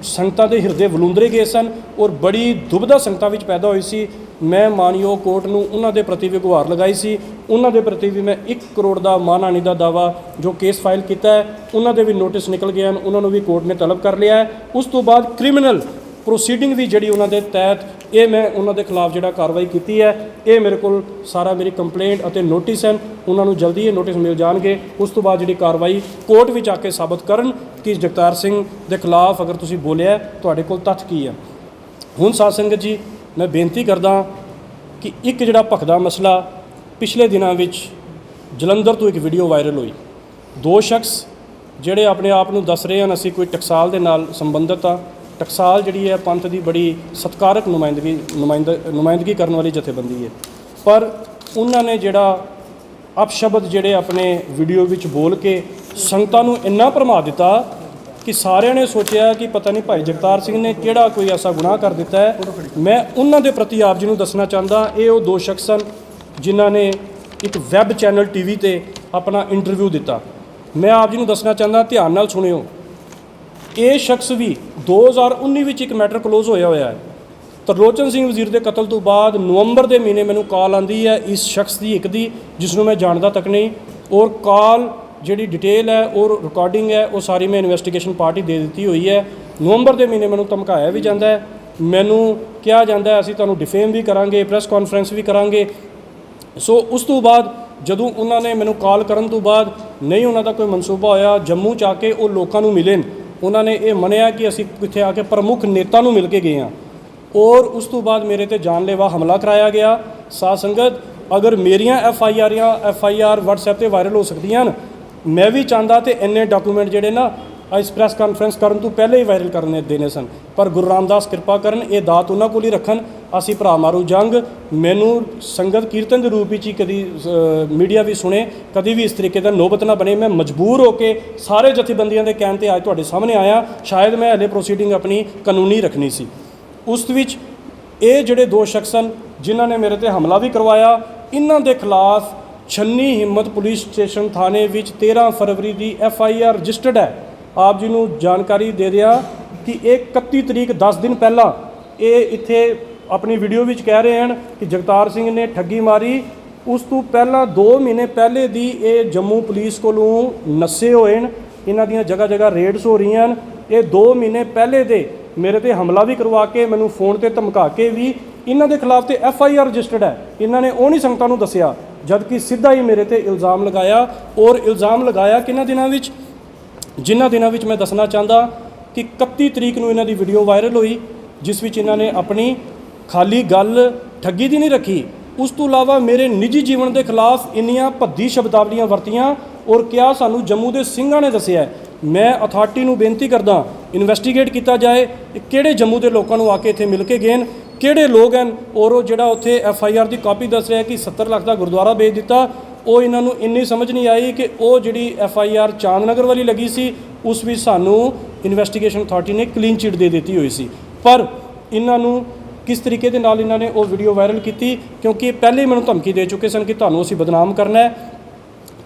ਸੰਗਤਾਂ ਦੇ ਹਿਰਦੇ ਵਲੂੰਦਰੇ ਗਏ ਸਨ ਔਰ ਬੜੀ ਦੁਬਿਧਾ ਸੰਗਤਾਂ ਵਿੱਚ ਪੈਦਾ ਹੋਈ ਸੀ। ਮੈਂ ਮਾਨਯੋਗ ਕੋਰਟ ਨੂੰ ਉਹਨਾਂ ਦੇ ਪ੍ਰਤੀ ਵੀ ਗੁਹਾਰ ਲਗਾਈ ਸੀ। ਉਹਨਾਂ ਦੇ ਪ੍ਰਤੀ ਵੀ ਮੈਂ 1 ਕਰੋੜ ਦਾ ਮਾਨਹਾਨੀ ਦਾ ਦਾਵਾ ਜੋ ਕੇਸ ਫਾਈਲ ਕੀਤਾ ਹੈ, ਉਹਨਾਂ ਦੇ ਵੀ ਨੋਟਿਸ ਨਿਕਲ ਗਏ ਹਨ, ਉਹਨਾਂ ਨੂੰ ਵੀ ਕੋਰਟ ਨੇ ਤਲਬ ਕਰ ਲਿਆ ਹੈ। ਉਸ ਤੋਂ ਬਾਅਦ ਕ੍ਰਿਮੀਨਲ ਪ੍ਰੋਸੀਡਿੰਗ ਵੀ ਜਿਹੜੀ ਉਹਨਾਂ ਦੇ ਤਹਿਤ ਇਹ ਮੈਂ ਉਹਨਾਂ ਦੇ ਖਿਲਾਫ ਜਿਹੜਾ ਕਾਰਵਾਈ ਕੀਤੀ ਹੈ, ਇਹ ਮੇਰੇ ਕੋਲ ਸਾਰਾ ਮੇਰੀ ਕੰਪਲੇਂਟ ਅਤੇ ਨੋਟਿਸ ਹਨ, ਉਹਨਾਂ ਨੂੰ ਜਲਦੀ ਇਹ ਨੋਟਿਸ ਮਿਲ ਜਾਣਗੇ। ਉਸ ਤੋਂ ਬਾਅਦ ਜਿਹੜੀ ਕਾਰਵਾਈ ਕੋਰਟ ਵਿੱਚ ਆ ਕੇ ਸਾਬਤ ਕਰਨ ਕਿ ਜਗਤਾਰ ਸਿੰਘ ਦੇ ਖਿਲਾਫ ਅਗਰ ਤੁਸੀਂ ਬੋਲਿਆ ਤੁਹਾਡੇ ਕੋਲ ਤੱਥ ਕੀ ਹੈ। ਹੁਣ ਸਾਧ ਸੰਗਤ ਜੀ, ਮੈਂ ਬੇਨਤੀ ਕਰਦਾ ਕਿ ਇੱਕ ਜਿਹੜਾ ਭਖਦਾ ਮਸਲਾ ਪਿਛਲੇ ਦਿਨਾਂ ਵਿੱਚ ਜਲੰਧਰ ਤੋਂ ਇੱਕ ਵੀਡੀਓ ਵਾਇਰਲ ਹੋਈ, 2 ਸ਼ਖਸ ਜਿਹੜੇ ਆਪਣੇ ਆਪ ਨੂੰ ਦੱਸ ਰਹੇ ਹਨ ਅਸੀਂ ਕੋਈ ਟਕਸਾਲ ਦੇ ਨਾਲ ਸੰਬੰਧਿਤ ਆ। ਟਕਸਾਲ ਜਿਹੜੀ ਹੈ ਪੰਥ ਦੀ ਬੜੀ ਸਤਿਕਾਰਕ ਨੁਮਾਇੰਦਗੀ ਕਰਨ ਵਾਲੀ ਜਥੇਬੰਦੀ ਹੈ, ਪਰ ਉਹਨਾਂ ਨੇ ਜਿਹੜਾ ਅਪਸ਼ਬਦ ਜਿਹੜੇ ਆਪਣੇ ਵੀਡੀਓ ਵਿੱਚ ਬੋਲ ਕੇ ਸੰਗਤਾਂ ਨੂੰ ਇੰਨਾ ਭਰਮਾ ਦਿੱਤਾ ਕਿ ਸਾਰਿਆਂ ਨੇ ਸੋਚਿਆ ਕਿ ਪਤਾ ਨਹੀਂ ਭਾਈ ਜਗਤਾਰ ਸਿੰਘ ਨੇ ਕਿਹੜਾ ਕੋਈ ਐਸਾ ਗੁਨਾਹ ਕਰ ਦਿੱਤਾ ਹੈ। ਮੈਂ ਉਹਨਾਂ ਦੇ ਪ੍ਰਤੀ ਆਪ ਜੀ ਨੂੰ ਦੱਸਣਾ ਚਾਹੁੰਦਾ, ਇਹ ਉਹ 2 ਸ਼ਖਸ ਹਨ ਜਿਨ੍ਹਾਂ ਨੇ ਇੱਕ ਵੈਬ ਚੈਨਲ TV ਤੇ ਆਪਣਾ ਇੰਟਰਵਿਊ ਦਿੱਤਾ। ਮੈਂ ਆਪ ਜੀ ਨੂੰ ਦੱਸਣਾ ਚਾਹੁੰਦਾ, ਧਿਆਨ ਨਾਲ ਸੁਣਿਓ। ਇਹ ਸ਼ਖਸ ਵੀ 2019 ਵਿੱਚ ਇੱਕ ਮੈਟਰ ਕਲੋਜ਼ ਹੋਇਆ ਹੈ। ਤਰਲੋਚਨ ਸਿੰਘ ਵਜ਼ੀਰ ਦੇ ਕਤਲ ਤੋਂ ਬਾਅਦ ਨਵੰਬਰ ਦੇ ਮਹੀਨੇ ਮੈਨੂੰ ਕਾਲ ਆਂਦੀ ਹੈ ਇਸ ਸ਼ਖਸ ਦੀ, ਇੱਕ ਦੀ, ਜਿਸ ਨੂੰ ਮੈਂ ਜਾਣਦਾ ਤੱਕ ਨਹੀਂ, ਔਰ ਕਾਲ ਜਿਹੜੀ ਡਿਟੇਲ ਹੈ ਔਰ ਰਿਕਾਰਡਿੰਗ ਹੈ ਉਹ ਸਾਰੀ ਮੈਂ ਇਨਵੈਸਟੀਗੇਸ਼ਨ ਪਾਰਟੀ ਦੇ ਦਿੱਤੀ ਹੋਈ ਹੈ। ਨਵੰਬਰ ਦੇ ਮਹੀਨੇ ਮੈਨੂੰ ਧਮਕਾਇਆ ਵੀ ਜਾਂਦਾ ਹੈ, ਮੈਨੂੰ ਕਿਹਾ ਜਾਂਦਾ ਅਸੀਂ ਤੁਹਾਨੂੰ ਡਿਫੇਮ ਵੀ ਕਰਾਂਗੇ, ਪ੍ਰੈਸ ਕਾਨਫਰੰਸ ਵੀ ਕਰਾਂਗੇ। ਸੋ ਉਸ ਤੋਂ ਬਾਅਦ ਜਦੋਂ ਉਹਨਾਂ ਨੇ ਮੈਨੂੰ ਕਾਲ ਕਰਨ ਤੋਂ ਬਾਅਦ ਨਹੀਂ ਉਹਨਾਂ ਦਾ ਕੋਈ ਮਨਸੂਬਾ ਹੋਇਆ ਜੰਮੂ 'ਚ ਆ ਕੇ ਉਹ ਲੋਕਾਂ ਨੂੰ ਮਿਲੇ। ਉਹਨਾਂ ਨੇ ਇਹ ਮੰਨਿਆ ਕਿ ਅਸੀਂ ਕਿੱਥੇ ਆ ਕੇ ਪ੍ਰਮੁੱਖ ਨੇਤਾ ਨੂੰ ਮਿਲ ਕੇ ਗਏ ਹਾਂ ਔਰ ਉਸ ਤੋਂ ਬਾਅਦ ਮੇਰੇ ਤੇ ਜਾਨਲੇਵਾ ਹਮਲਾ ਕਰਾਇਆ ਗਿਆ। ਸਾਧ ਸੰਗਤ, ਅਗਰ ਮੇਰੀਆਂ FIR WhatsApp ਤੇ ਵਾਇਰਲ ਹੋ ਸਕਦੀਆਂ ਹਨ, ਮੈਂ ਵੀ ਚਾਹੁੰਦਾ ਤੇ ਇੰਨੇ ਡਾਕੂਮੈਂਟ ਜਿਹੜੇ ਨਾ ਇਸ ਪ੍ਰੈਸ ਕਾਨਫਰੰਸ ਕਰਨ ਤੋਂ ਪਹਿਲੇ ਹੀ ਵਾਇਰਲ ਕਰਨੇ ਦੇਣੇ ਸਨ, ਪਰ ਗੁਰੂ ਰਾਮਦਾਸ ਕਿਰਪਾ ਕਰਨ, ਇਹ ਦਾਤ ਉਹਨਾਂ ਕੋਲ ਹੀ ਰੱਖਣ। ਅਸੀਂ ਭਰਾ ਮਾਰੂ ਜੰਗ, ਮੈਨੂੰ ਸੰਗਤ ਕੀਰਤਨ ਦੇ ਰੂਪ ਵਿੱਚ ਹੀ ਕਦੀ ਮੀਡੀਆ ਵੀ ਸੁਣੇ, ਕਦੀ ਵੀ ਇਸ ਤਰੀਕੇ ਦਾ ਨੌਬਤ ਨਾ ਬਣੇ। ਮੈਂ ਮਜਬੂਰ ਹੋ ਕੇ ਸਾਰੇ ਜਥੇਬੰਦੀਆਂ ਦੇ ਕਹਿਣ 'ਤੇ ਅੱਜ ਤੁਹਾਡੇ ਸਾਹਮਣੇ ਆਇਆ। ਸ਼ਾਇਦ ਮੈਂ ਹਲੇ ਪ੍ਰੋਸੀਡਿੰਗ ਆਪਣੀ ਕਾਨੂੰਨੀ ਰੱਖਣੀ ਸੀ। ਉਸ ਵਿੱਚ ਇਹ ਜਿਹੜੇ 2 ਸ਼ਖਸ ਹਨ ਜਿਨ੍ਹਾਂ ਨੇ ਮੇਰੇ ਤੇ ਹਮਲਾ ਵੀ ਕਰਵਾਇਆ, ਇਹਨਾਂ ਦੇ ਖਿਲਾਫ ਛੰਨੀ ਹਿੰਮਤ ਪੁਲਿਸ ਸਟੇਸ਼ਨ ਥਾਣੇ ਵਿੱਚ 13 ਫਰਵਰੀ ਦੀ FIR ਰਜਿਸਟਰਡ ਹੈ। ਆਪ ਜੀ ਨੂੰ ਜਾਣਕਾਰੀ ਦੇ ਦਿਆਂ ਕਿ ਇਹ 31 ਤਰੀਕ 10 ਦਿਨ ਪਹਿਲਾਂ ਇਹ ਇੱਥੇ ਆਪਣੀ ਵੀਡੀਓ ਵਿੱਚ ਕਹਿ ਰਹੇ ਹਨ ਕਿ ਜਗਤਾਰ ਸਿੰਘ ਨੇ ਠੱਗੀ ਮਾਰੀ। ਉਸ ਤੋਂ ਪਹਿਲਾਂ 2 ਮਹੀਨੇ ਪਹਿਲੇ ਦੀ ਇਹ ਜੰਮੂ ਪੁਲਿਸ ਕੋਲੋਂ ਨੱਸੇ ਹੋਏ ਹਨ, ਇਹਨਾਂ ਦੀਆਂ ਜਗ੍ਹਾ ਰੇਡਸ ਹੋ ਰਹੀਆਂ ਹਨ। ਇਹ 2 ਮਹੀਨੇ ਪਹਿਲੇ ਦੇ ਮੇਰੇ ਤੇ ਹਮਲਾ ਵੀ ਕਰਵਾ ਕੇ ਮੈਨੂੰ ਫੋਨ ਤੇ ਧਮਕਾ ਕੇ ਵੀ ਇਹਨਾਂ ਦੇ ਖਿਲਾਫ ਤੇ FIR ਰਜਿਸਟਰਡ ਹੈ, ਇਹਨਾਂ ਨੇ ਉਹ ਨਹੀਂ ਸੰਗਤਾਂ ਨੂੰ ਦੱਸਿਆ, ਜਦ ਕਿ ਸਿੱਧਾ ਹੀ ਮੇਰੇ ਤੇ ਇਲਜ਼ਾਮ ਲਗਾਇਆ। ਔਰ ਇਲਜ਼ਾਮ ਲਗਾਇਆ ਕਿਹਨਾਂ ਦਿਨਾਂ ਵਿੱਚ, ਜਿਨ੍ਹਾਂ ਦਿਨਾਂ ਵਿੱਚ ਮੈਂ ਦੱਸਣਾ ਚਾਹੁੰਦਾ ਕਿ 31 ਤਰੀਕ ਨੂੰ ਇਹਨਾਂ ਦੀ ਵੀਡੀਓ ਵਾਇਰਲ ਹੋਈ, ਜਿਸ ਵਿੱਚ ਇਹਨਾਂ ਨੇ ਆਪਣੀ ਖਾਲੀ ਗੱਲ ਠੱਗੀ ਦੀ ਨਹੀਂ ਰੱਖੀ, ਉਸ ਤੋਂ ਇਲਾਵਾ ਮੇਰੇ ਨਿੱਜੀ ਜੀਵਨ ਦੇ ਖਿਲਾਫ ਇੰਨੀਆਂ ਭੱਦੀ ਸ਼ਬਦਾਵਲੀਆਂ ਵਰਤੀਆਂ ਔਰ ਕਿਹਾ ਸਾਨੂੰ ਜੰਮੂ ਦੇ ਸਿੰਘਾਂ ਨੇ ਦੱਸਿਆ। ਮੈਂ ਅਥਾਰਟੀ ਨੂੰ ਬੇਨਤੀ ਕਰਦਾ ਇਨਵੈਸਟੀਗੇਟ ਕੀਤਾ ਜਾਏ, ਕਿਹੜੇ ਜੰਮੂ ਦੇ ਲੋਕਾਂ ਨੂੰ ਆ ਕੇ ਇੱਥੇ ਮਿਲ ਕੇ ਗਏ ਨੇ, ਕਿਹੜੇ ਲੋਕ ਹਨ। ਔਰ ਉਹ ਜਿਹੜਾ ਉੱਥੇ FIR ਦੀ ਕਾਪੀ ਦੱਸ ਰਿਹਾ ਕਿ 70 ਲੱਖ ਦਾ ਗੁਰਦੁਆਰਾ ਵੇਚ ਦਿੱਤਾ, ਉਹ ਇਹਨਾਂ ਨੂੰ ਇੰਨੀ ਸਮਝ ਨਹੀਂ ਆਈ ਕਿ ਉਹ ਜਿਹੜੀ FIR ਚਾਂਦਨਗਰ ਵਾਲੀ ਲੱਗੀ ਸੀ ਉਸ ਵਿੱਚ ਸਾਨੂੰ ਇਨਵੈਸਟੀਗੇਸ਼ਨ ਅਥਾਰਟੀ ਨੇ ਕਲੀਨ ਚਿਟ ਦੇ ਦਿੱਤੀ ਹੋਈ ਸੀ। ਪਰ ਇਹਨਾਂ ਨੂੰ ਕਿਸ ਤਰੀਕੇ ਦੇ ਨਾਲ ਇਹਨਾਂ ਨੇ ਉਹ ਵੀਡੀਓ ਵਾਇਰਲ ਕੀਤੀ, ਕਿਉਂਕਿ ਪਹਿਲੇ ਹੀ ਮੈਨੂੰ ਧਮਕੀ ਦੇ ਚੁੱਕੇ ਸਨ ਕਿ ਤੁਹਾਨੂੰ ਅਸੀਂ ਬਦਨਾਮ ਕਰਨਾ ਹੈ।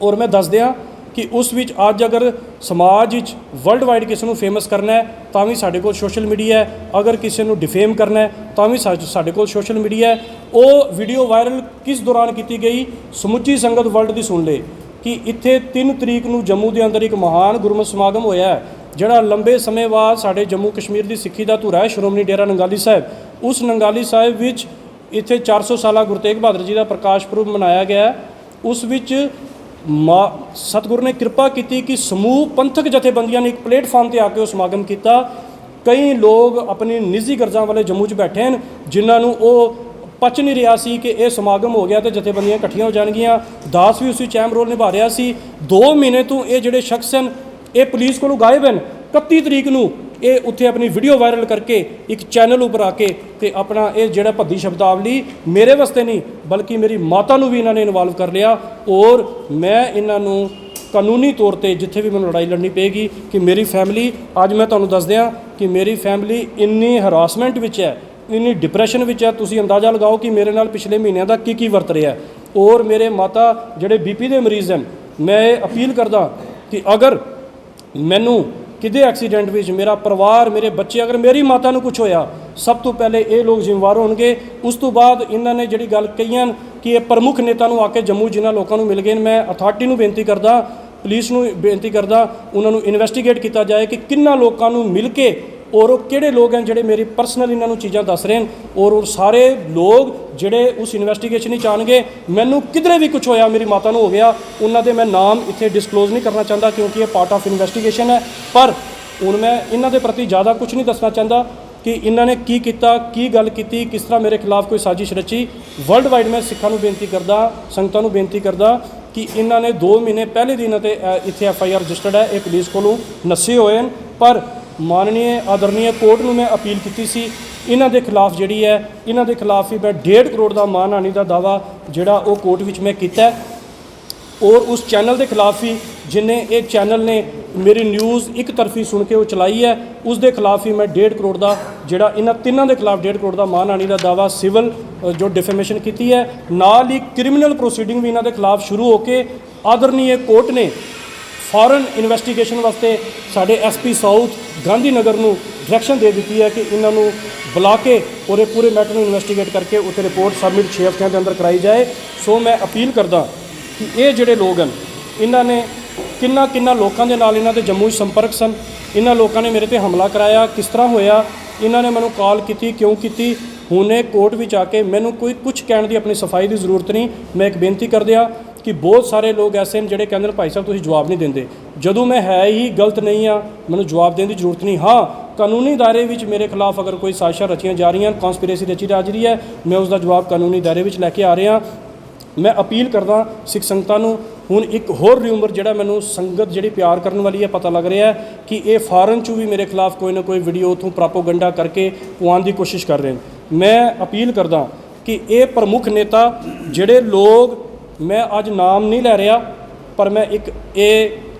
ਔਰ ਮੈਂ ਦੱਸ ਦਿਆਂ ਕਿ ਉਸ ਵਿੱਚ ਅੱਜ ਅਗਰ ਸਮਾਜ ਵਿੱਚ ਵਰਲਡ ਵਾਈਡ ਕਿਸੇ ਨੂੰ ਫੇਮਸ ਕਰਨਾ ਹੈ ਤਾਂ ਵੀ ਸਾਡੇ ਕੋਲ ਸੋਸ਼ਲ ਮੀਡੀਆ ਹੈ, ਅਗਰ ਕਿਸੇ ਨੂੰ ਡਿਫੇਮ ਕਰਨਾ ਹੈ ਤਾਂ ਵੀ ਸਾਡੇ ਕੋਲ ਸੋਸ਼ਲ ਮੀਡੀਆ ਹੈ। ਉਹ ਵੀਡੀਓ ਵਾਇਰਲ ਕਿਸ ਦੌਰਾਨ ਕੀਤੀ ਗਈ, ਸਮੁੱਚੀ ਸੰਗਤ ਵਰਲਡ ਦੀ ਸੁਣ ਲੇ ਕਿ ਇੱਥੇ 3 ਤਰੀਕ ਨੂੰ ਜੰਮੂ ਦੇ ਅੰਦਰ ਇੱਕ ਮਹਾਨ ਗੁਰਮਤਿ ਸਮਾਗਮ ਹੋਇਆ ਹੈ, ਜਿਹੜਾ ਲੰਬੇ ਸਮੇਂ ਬਾਅਦ ਸਾਡੇ ਜੰਮੂ ਕਸ਼ਮੀਰ ਦੀ ਸਿੱਖੀ ਦਾ ਧੁਰਾ ਹੈ, ਸ਼੍ਰੋਮਣੀ ਡੇਰਾ ਨੰਗਾਲੀ ਸਾਹਿਬ। ਉਸ ਨੰਗਾਲੀ ਸਾਹਿਬ ਵਿੱਚ ਇੱਥੇ 400 ਸਾਲਾ ਗੁਰੂ ਤੇਗ ਬਹਾਦਰ ਜੀ ਦਾ ਪ੍ਰਕਾਸ਼ ਪੁਰਬ ਮਨਾਇਆ ਗਿਆ। ਉਸ ਵਿੱਚ ਸਤਿਗੁਰੂ ਨੇ ਕਿਰਪਾ ਕੀਤੀ ਕਿ ਸਮੂਹ ਪੰਥਕ ਜਥੇਬੰਦੀਆਂ ਨੇ ਇੱਕ ਪਲੇਟਫਾਰਮ ਤੇ ਆ ਕੇ ਉਹ ਸਮਾਗਮ ਕੀਤਾ। ਕਈ ਲੋਕ ਆਪਣੀ ਨਿੱਜੀ ਗਰਜ਼ਾਂ ਵਾਲੇ ਜੰਮੂ 'ਚ ਬੈਠੇ ਹਨ, ਜਿਨ੍ਹਾਂ ਨੂੰ ਉਹ ਪਚ ਨਹੀਂ ਰਿਹਾ ਸੀ ਕਿ ਇਹ ਸਮਾਗਮ ਹੋ ਗਿਆ ਤੇ ਜਥੇਬੰਦੀਆਂ ਇਕੱਠੀਆਂ ਹੋ ਜਾਣਗੀਆਂ। ਦਾਸ ਵੀ ਉਸੇ ਅਹਿਮ ਰੋਲ ਨਿਭਾ ਰਿਹਾ ਸੀ। 2 ਮਹੀਨੇ ਤੋਂ ਇਹ ਜਿਹੜੇ ਸ਼ਖਸ ਹਨ ਇਹ ਪੁਲਿਸ ਕੋਲੋਂ ਗਾਇਬ ਹਨ। 31 ਤਰੀਕ ਨੂੰ ਇਹ ਉੱਥੇ ਆਪਣੀ ਵੀਡੀਓ ਵਾਇਰਲ ਕਰਕੇ ਇੱਕ ਚੈਨਲ ਉੱਪਰ ਆ ਕੇ ਤੇ ਆਪਣਾ ਇਹ ਜਿਹੜਾ ਭੱਦੀ ਸ਼ਬਦਾਵਲੀ ਮੇਰੇ ਵਾਸਤੇ ਨਹੀਂ ਬਲਕਿ ਮੇਰੀ ਮਾਤਾ ਨੂੰ ਵੀ ਇਹਨਾਂ ਨੇ ਇਨਵੋਲਵ ਕਰ ਲਿਆ। ਔਰ ਮੈਂ ਇਹਨਾਂ ਨੂੰ ਕਾਨੂੰਨੀ ਤੌਰ ਤੇ ਜਿੱਥੇ ਵੀ ਮੈਨੂੰ ਲੜਾਈ ਲੜਨੀ ਪਏਗੀ ਕਿ ਮੇਰੀ ਫੈਮਿਲੀ, ਅੱਜ ਮੈਂ ਤੁਹਾਨੂੰ ਦੱਸ ਦਿਆਂ ਕਿ ਮੇਰੀ ਫੈਮਿਲੀ ਇੰਨੀ ਹਰਾਸਮੈਂਟ ਵਿੱਚ ਹੈ, ਇੰਨੀ ਡਿਪਰੈਸ਼ਨ ਵਿੱਚ ਹੈ, ਤੁਸੀਂ ਅੰਦਾਜ਼ਾ ਲਗਾਓ ਕਿ ਮੇਰੇ ਨਾਲ ਪਿਛਲੇ ਮਹੀਨਿਆਂ ਦਾ ਕੀ ਵਰਤ ਰਿਹਾ। ਔਰ ਮੇਰੇ ਮਾਤਾ ਜਿਹੜੇ BP ਦੇ ਮਰੀਜ਼ ਹਨ, ਮੈਂ ਇਹ ਅਪੀਲ ਕਰਦਾ ਕਿ ਅਗਰ ਮੈਨੂੰ ਕਿਤੇ ਐਕਸੀਡੈਂਟ ਵਿੱਚ ਮੇਰਾ ਪਰਿਵਾਰ, ਮੇਰੇ ਬੱਚੇ, ਅਗਰ ਮੇਰੀ ਮਾਤਾ ਨੂੰ ਕੁਝ ਹੋਇਆ, ਸਭ ਤੋਂ ਪਹਿਲੇ ਇਹ ਲੋਕ ਜ਼ਿੰਮੇਵਾਰ ਹੋਣਗੇ। ਉਸ ਤੋਂ ਬਾਅਦ ਇਹਨਾਂ ਨੇ ਜਿਹੜੀ ਗੱਲ ਕਹੀਆਂ ਕਿ ਇਹ ਪ੍ਰਮੁੱਖ ਨੇਤਾ ਨੂੰ ਆ ਕੇ ਜੰਮੂ ਜਿਨ੍ਹਾਂ ਲੋਕਾਂ ਨੂੰ ਮਿਲ ਗਏ, ਮੈਂ ਅਥਾਰਟੀ ਨੂੰ ਬੇਨਤੀ ਕਰਦਾ, ਪੁਲਿਸ ਨੂੰ ਬੇਨਤੀ ਕਰਦਾ, ਉਹਨਾਂ ਨੂੰ ਇਨਵੈਸਟੀਗੇਟ ਕੀਤਾ ਜਾਏ ਕਿ ਕਿੰਨਾ ਲੋਕਾਂ ਨੂੰ ਮਿਲ ਕੇ ਔਰ ਉਹ ਕਿਹੜੇ ਲੋਕ ਹਨ ਜਿਹੜੇ ਮੇਰੀ ਪਰਸਨਲ ਇਹਨਾਂ ਨੂੰ ਚੀਜ਼ਾਂ ਦੱਸ ਰਹੇ ਹਨ। ਔਰ ਉਹ ਸਾਰੇ ਲੋਕ ਜਿਹੜੇ ਉਸ ਇਨਵੈਸਟੀਗੇਸ਼ਨ ਵਿੱਚ ਆਉਣਗੇ, ਮੈਨੂੰ ਕਿਧਰੇ ਵੀ ਕੁਝ ਹੋਇਆ, ਮੇਰੀ ਮਾਤਾ ਨੂੰ ਹੋ ਗਿਆ, ਉਹਨਾਂ ਦੇ ਮੈਂ ਨਾਮ ਇੱਥੇ ਡਿਸਕਲੋਜ਼ ਨਹੀਂ ਕਰਨਾ ਚਾਹੁੰਦਾ ਕਿਉਂਕਿ ਇਹ ਪਾਰਟ ਆਫ ਇਨਵੈਸਟੀਗੇਸ਼ਨ ਹੈ। ਪਰ ਹੁਣ ਮੈਂ ਇਹਨਾਂ ਦੇ ਪ੍ਰਤੀ ਜ਼ਿਆਦਾ ਕੁਝ ਨਹੀਂ ਦੱਸਣਾ ਚਾਹੁੰਦਾ ਕਿ ਇਹਨਾਂ ਨੇ ਕੀ ਕੀਤਾ, ਕੀ ਗੱਲ ਕੀਤੀ, ਕਿਸ ਤਰ੍ਹਾਂ ਮੇਰੇ ਖਿਲਾਫ ਕੋਈ ਸਾਜ਼ਿਸ਼ ਰਚੀ। ਵਰਲਡ ਵਾਈਡ ਮੈਂ ਸਿੱਖਾਂ ਨੂੰ ਬੇਨਤੀ ਕਰਦਾ, ਸੰਗਤਾਂ ਨੂੰ ਬੇਨਤੀ ਕਰਦਾ ਕਿ ਇਹਨਾਂ ਨੇ 2 ਮਹੀਨੇ ਪਹਿਲੇ ਦਿਨ ਤੇ ਇੱਥੇ FIR ਰਜਿਸਟਰਡ ਹੈ, ਇਹ ਪੁਲਿਸ ਕੋਲੋਂ ਨੱਸੇ ਹੋਏ ਹਨ। ਪਰ ਮਾਨਨੀय ਆਦਰਨੀय ਕੋਰਟ ਨੂੰ ਮੈਂ ਅਪੀਲ ਕੀਤੀ ਸੀ ਇਹਨਾਂ ਦੇ ਖਿਲਾਫ ਜਿਹੜੀ ਹੈ, ਇਹਨਾਂ ਦੇ ਖਿਲਾਫ ਵੀ ਮੈਂ 1.5 ਕਰੋੜ ਦਾ ਮਾਨਹਾਨੀ ਦਾ ਦਾਵਾ ਜਿਹੜਾ ਉਹ ਕੋਰਟ ਵਿੱਚ ਮੈਂ ਕੀਤਾ। ਔਰ ਉਸ ਚੈਨਲ ਦੇ ਖਿਲਾਫ ਵੀ ਜਿਨੇ ਇਹ ਚੈਨਲ ਨੇ ਮੇਰੀ ਨਿਊਜ਼ ਇੱਕ ਤਰਫੀ ਸੁਣ ਕੇ ਉਹ ਚਲਾਈ ਹੈ, ਉਸ ਦੇ ਖਿਲਾਫ ਵੀ ਮੈਂ 1.5 ਕਰੋੜ ਦਾ ਜਿਹੜਾ ਇਹਨਾਂ ਤਿੰਨਾਂ ਦੇ ਖਿਲਾਫ 1.5 ਕਰੋੜ ਦਾ ਮਾਨਹਾਨੀ ਦਾ ਦਾਵਾ ਸਿਵਲ ਜੋ ਡਿਫੇਮੇਸ਼ਨ ਕੀਤੀ ਹੈ। ਨਾਲ ਹੀ ਕ੍ਰਿਮੀਨਲ ਪ੍ਰੋਸੀਡਿੰਗ ਵੀ ਇਹਨਾਂ ਦੇ ਖਿਲਾਫ ਸ਼ੁਰੂ ਹੋ ਕੇ ਆਦਰਨੀय ਕੋਰਟ ਨੇ ਫੌਰਨ ਇਨਵੈਸਟੀਗੇਸ਼ਨ ਵਾਸਤੇ ਸਾਡੇ SP ਸਾਊਥ ਗਾਂਧੀ ਨਗਰ ਨੂੰ ਡਾਇਰੈਕਸ਼ਨ ਦੇ ਦਿੱਤੀ ਹੈ ਕਿ ਇਹਨਾਂ ਨੂੰ ਬੁਲਾ ਕੇ ਔਰ ਇਹ ਪੂਰੇ ਮੈਟਰ ਨੂੰ ਇਨਵੈਸਟੀਗੇਟ ਕਰਕੇ ਉੱਤੇ ਰਿਪੋਰਟ ਸਬਮਿਟ 6 ਹਫ਼ਤਿਆਂ ਦੇ ਅੰਦਰ ਕਰਾਈ ਜਾਏ। ਸੋ ਮੈਂ ਅਪੀਲ ਕਰਦਾ ਕਿ ਇਹ ਜਿਹੜੇ ਲੋਕ ਹਨ, ਇਹਨਾਂ ਨੇ ਕਿੰਨਾ ਲੋਕਾਂ ਦੇ ਨਾਲ ਇਹਨਾਂ ਦੇ ਜੰਮੂ 'ਚ ਸੰਪਰਕ ਸਨ, ਇਹਨਾਂ ਲੋਕਾਂ ਨੇ ਮੇਰੇ ਤੇ ਹਮਲਾ ਕਰਾਇਆ, ਕਿਸ ਤਰ੍ਹਾਂ ਹੋਇਆ, ਇਹਨਾਂ ਨੇ ਮੈਨੂੰ ਕਾਲ ਕੀਤੀ, ਕਿਉਂ ਕੀਤੀ। ਹੁਣ ਇਹ ਕੋਰਟ ਵਿੱਚ ਆ ਕੇ ਮੈਨੂੰ ਕੋਈ ਕੁਝ ਕਹਿਣ ਦੀ ਆਪਣੀ ਸਫਾਈ ਦੀ ਜ਼ਰੂਰਤ ਨਹੀਂ। ਮੈਂ ਇੱਕ ਬੇਨਤੀ ਕਰਦਿਆਂ ਕਿ ਬਹੁਤ ਸਾਰੇ ਲੋਕ ਐਸੇ ਨੇ ਜਿਹੜੇ ਕਹਿੰਦੇ ਨੇ ਭਾਈ ਸਾਹਿਬ ਤੁਸੀਂ ਜਵਾਬ ਨਹੀਂ ਦਿੰਦੇ, ਜਦੋਂ ਮੈਂ ਹੈ ਹੀ ਗਲਤ ਨਹੀਂ ਆ, ਮੈਨੂੰ ਜਵਾਬ ਦੇਣ ਦੀ ਜ਼ਰੂਰਤ ਨਹੀਂ। ਹਾਂ, ਕਾਨੂੰਨੀ ਦਾਇਰੇ ਵਿੱਚ ਮੇਰੇ ਖਿਲਾਫ ਅਗਰ ਕੋਈ ਸਾਜ਼ਿਸ਼ਾਂ ਰਚੀਆਂ ਜਾ ਰਹੀਆਂ, ਕੌਂਸਪੀਰੇਸੀ ਰਚੀ ਜਾ ਰਹੀ ਹੈ, ਮੈਂ ਉਸ ਦਾ ਜਵਾਬ ਕਾਨੂੰਨੀ ਦਾਇਰੇ ਵਿੱਚ ਲੈ ਕੇ ਆ ਰਿਹਾ। ਮੈਂ ਅਪੀਲ ਕਰਦਾ ਸਿੱਖ ਸੰਗਤਾਂ ਨੂੰ। ਹੁਣ ਇੱਕ ਹੋਰ ਰਿਊਮਰ ਜਿਹੜਾ ਮੈਨੂੰ ਸੰਗਤ ਜਿਹੜੀ ਪਿਆਰ ਕਰਨ ਵਾਲੀ ਹੈ ਪਤਾ ਲੱਗ ਰਿਹਾ ਕਿ ਇਹ ਫਾਰਨ 'ਚੋਂ ਵੀ ਮੇਰੇ ਖਿਲਾਫ ਕੋਈ ਨਾ ਕੋਈ ਵੀਡੀਓ ਉੱਥੋਂ ਪ੍ਰਾਪੋਗੰਡਾ ਕਰਕੇ ਪਵਾਉਣ ਦੀ ਕੋਸ਼ਿਸ਼ ਕਰ ਰਹੇ ਨੇ। ਮੈਂ ਅਪੀਲ ਕਰਦਾ ਕਿ ਇਹ ਪ੍ਰਮੁੱਖ ਨੇਤਾ ਜਿਹੜੇ ਲੋਕ, ਮੈਂ ਅੱਜ ਨਾਮ ਨਹੀਂ ਲੈ ਰਿਹਾ, ਪਰ ਮੈਂ ਇਹ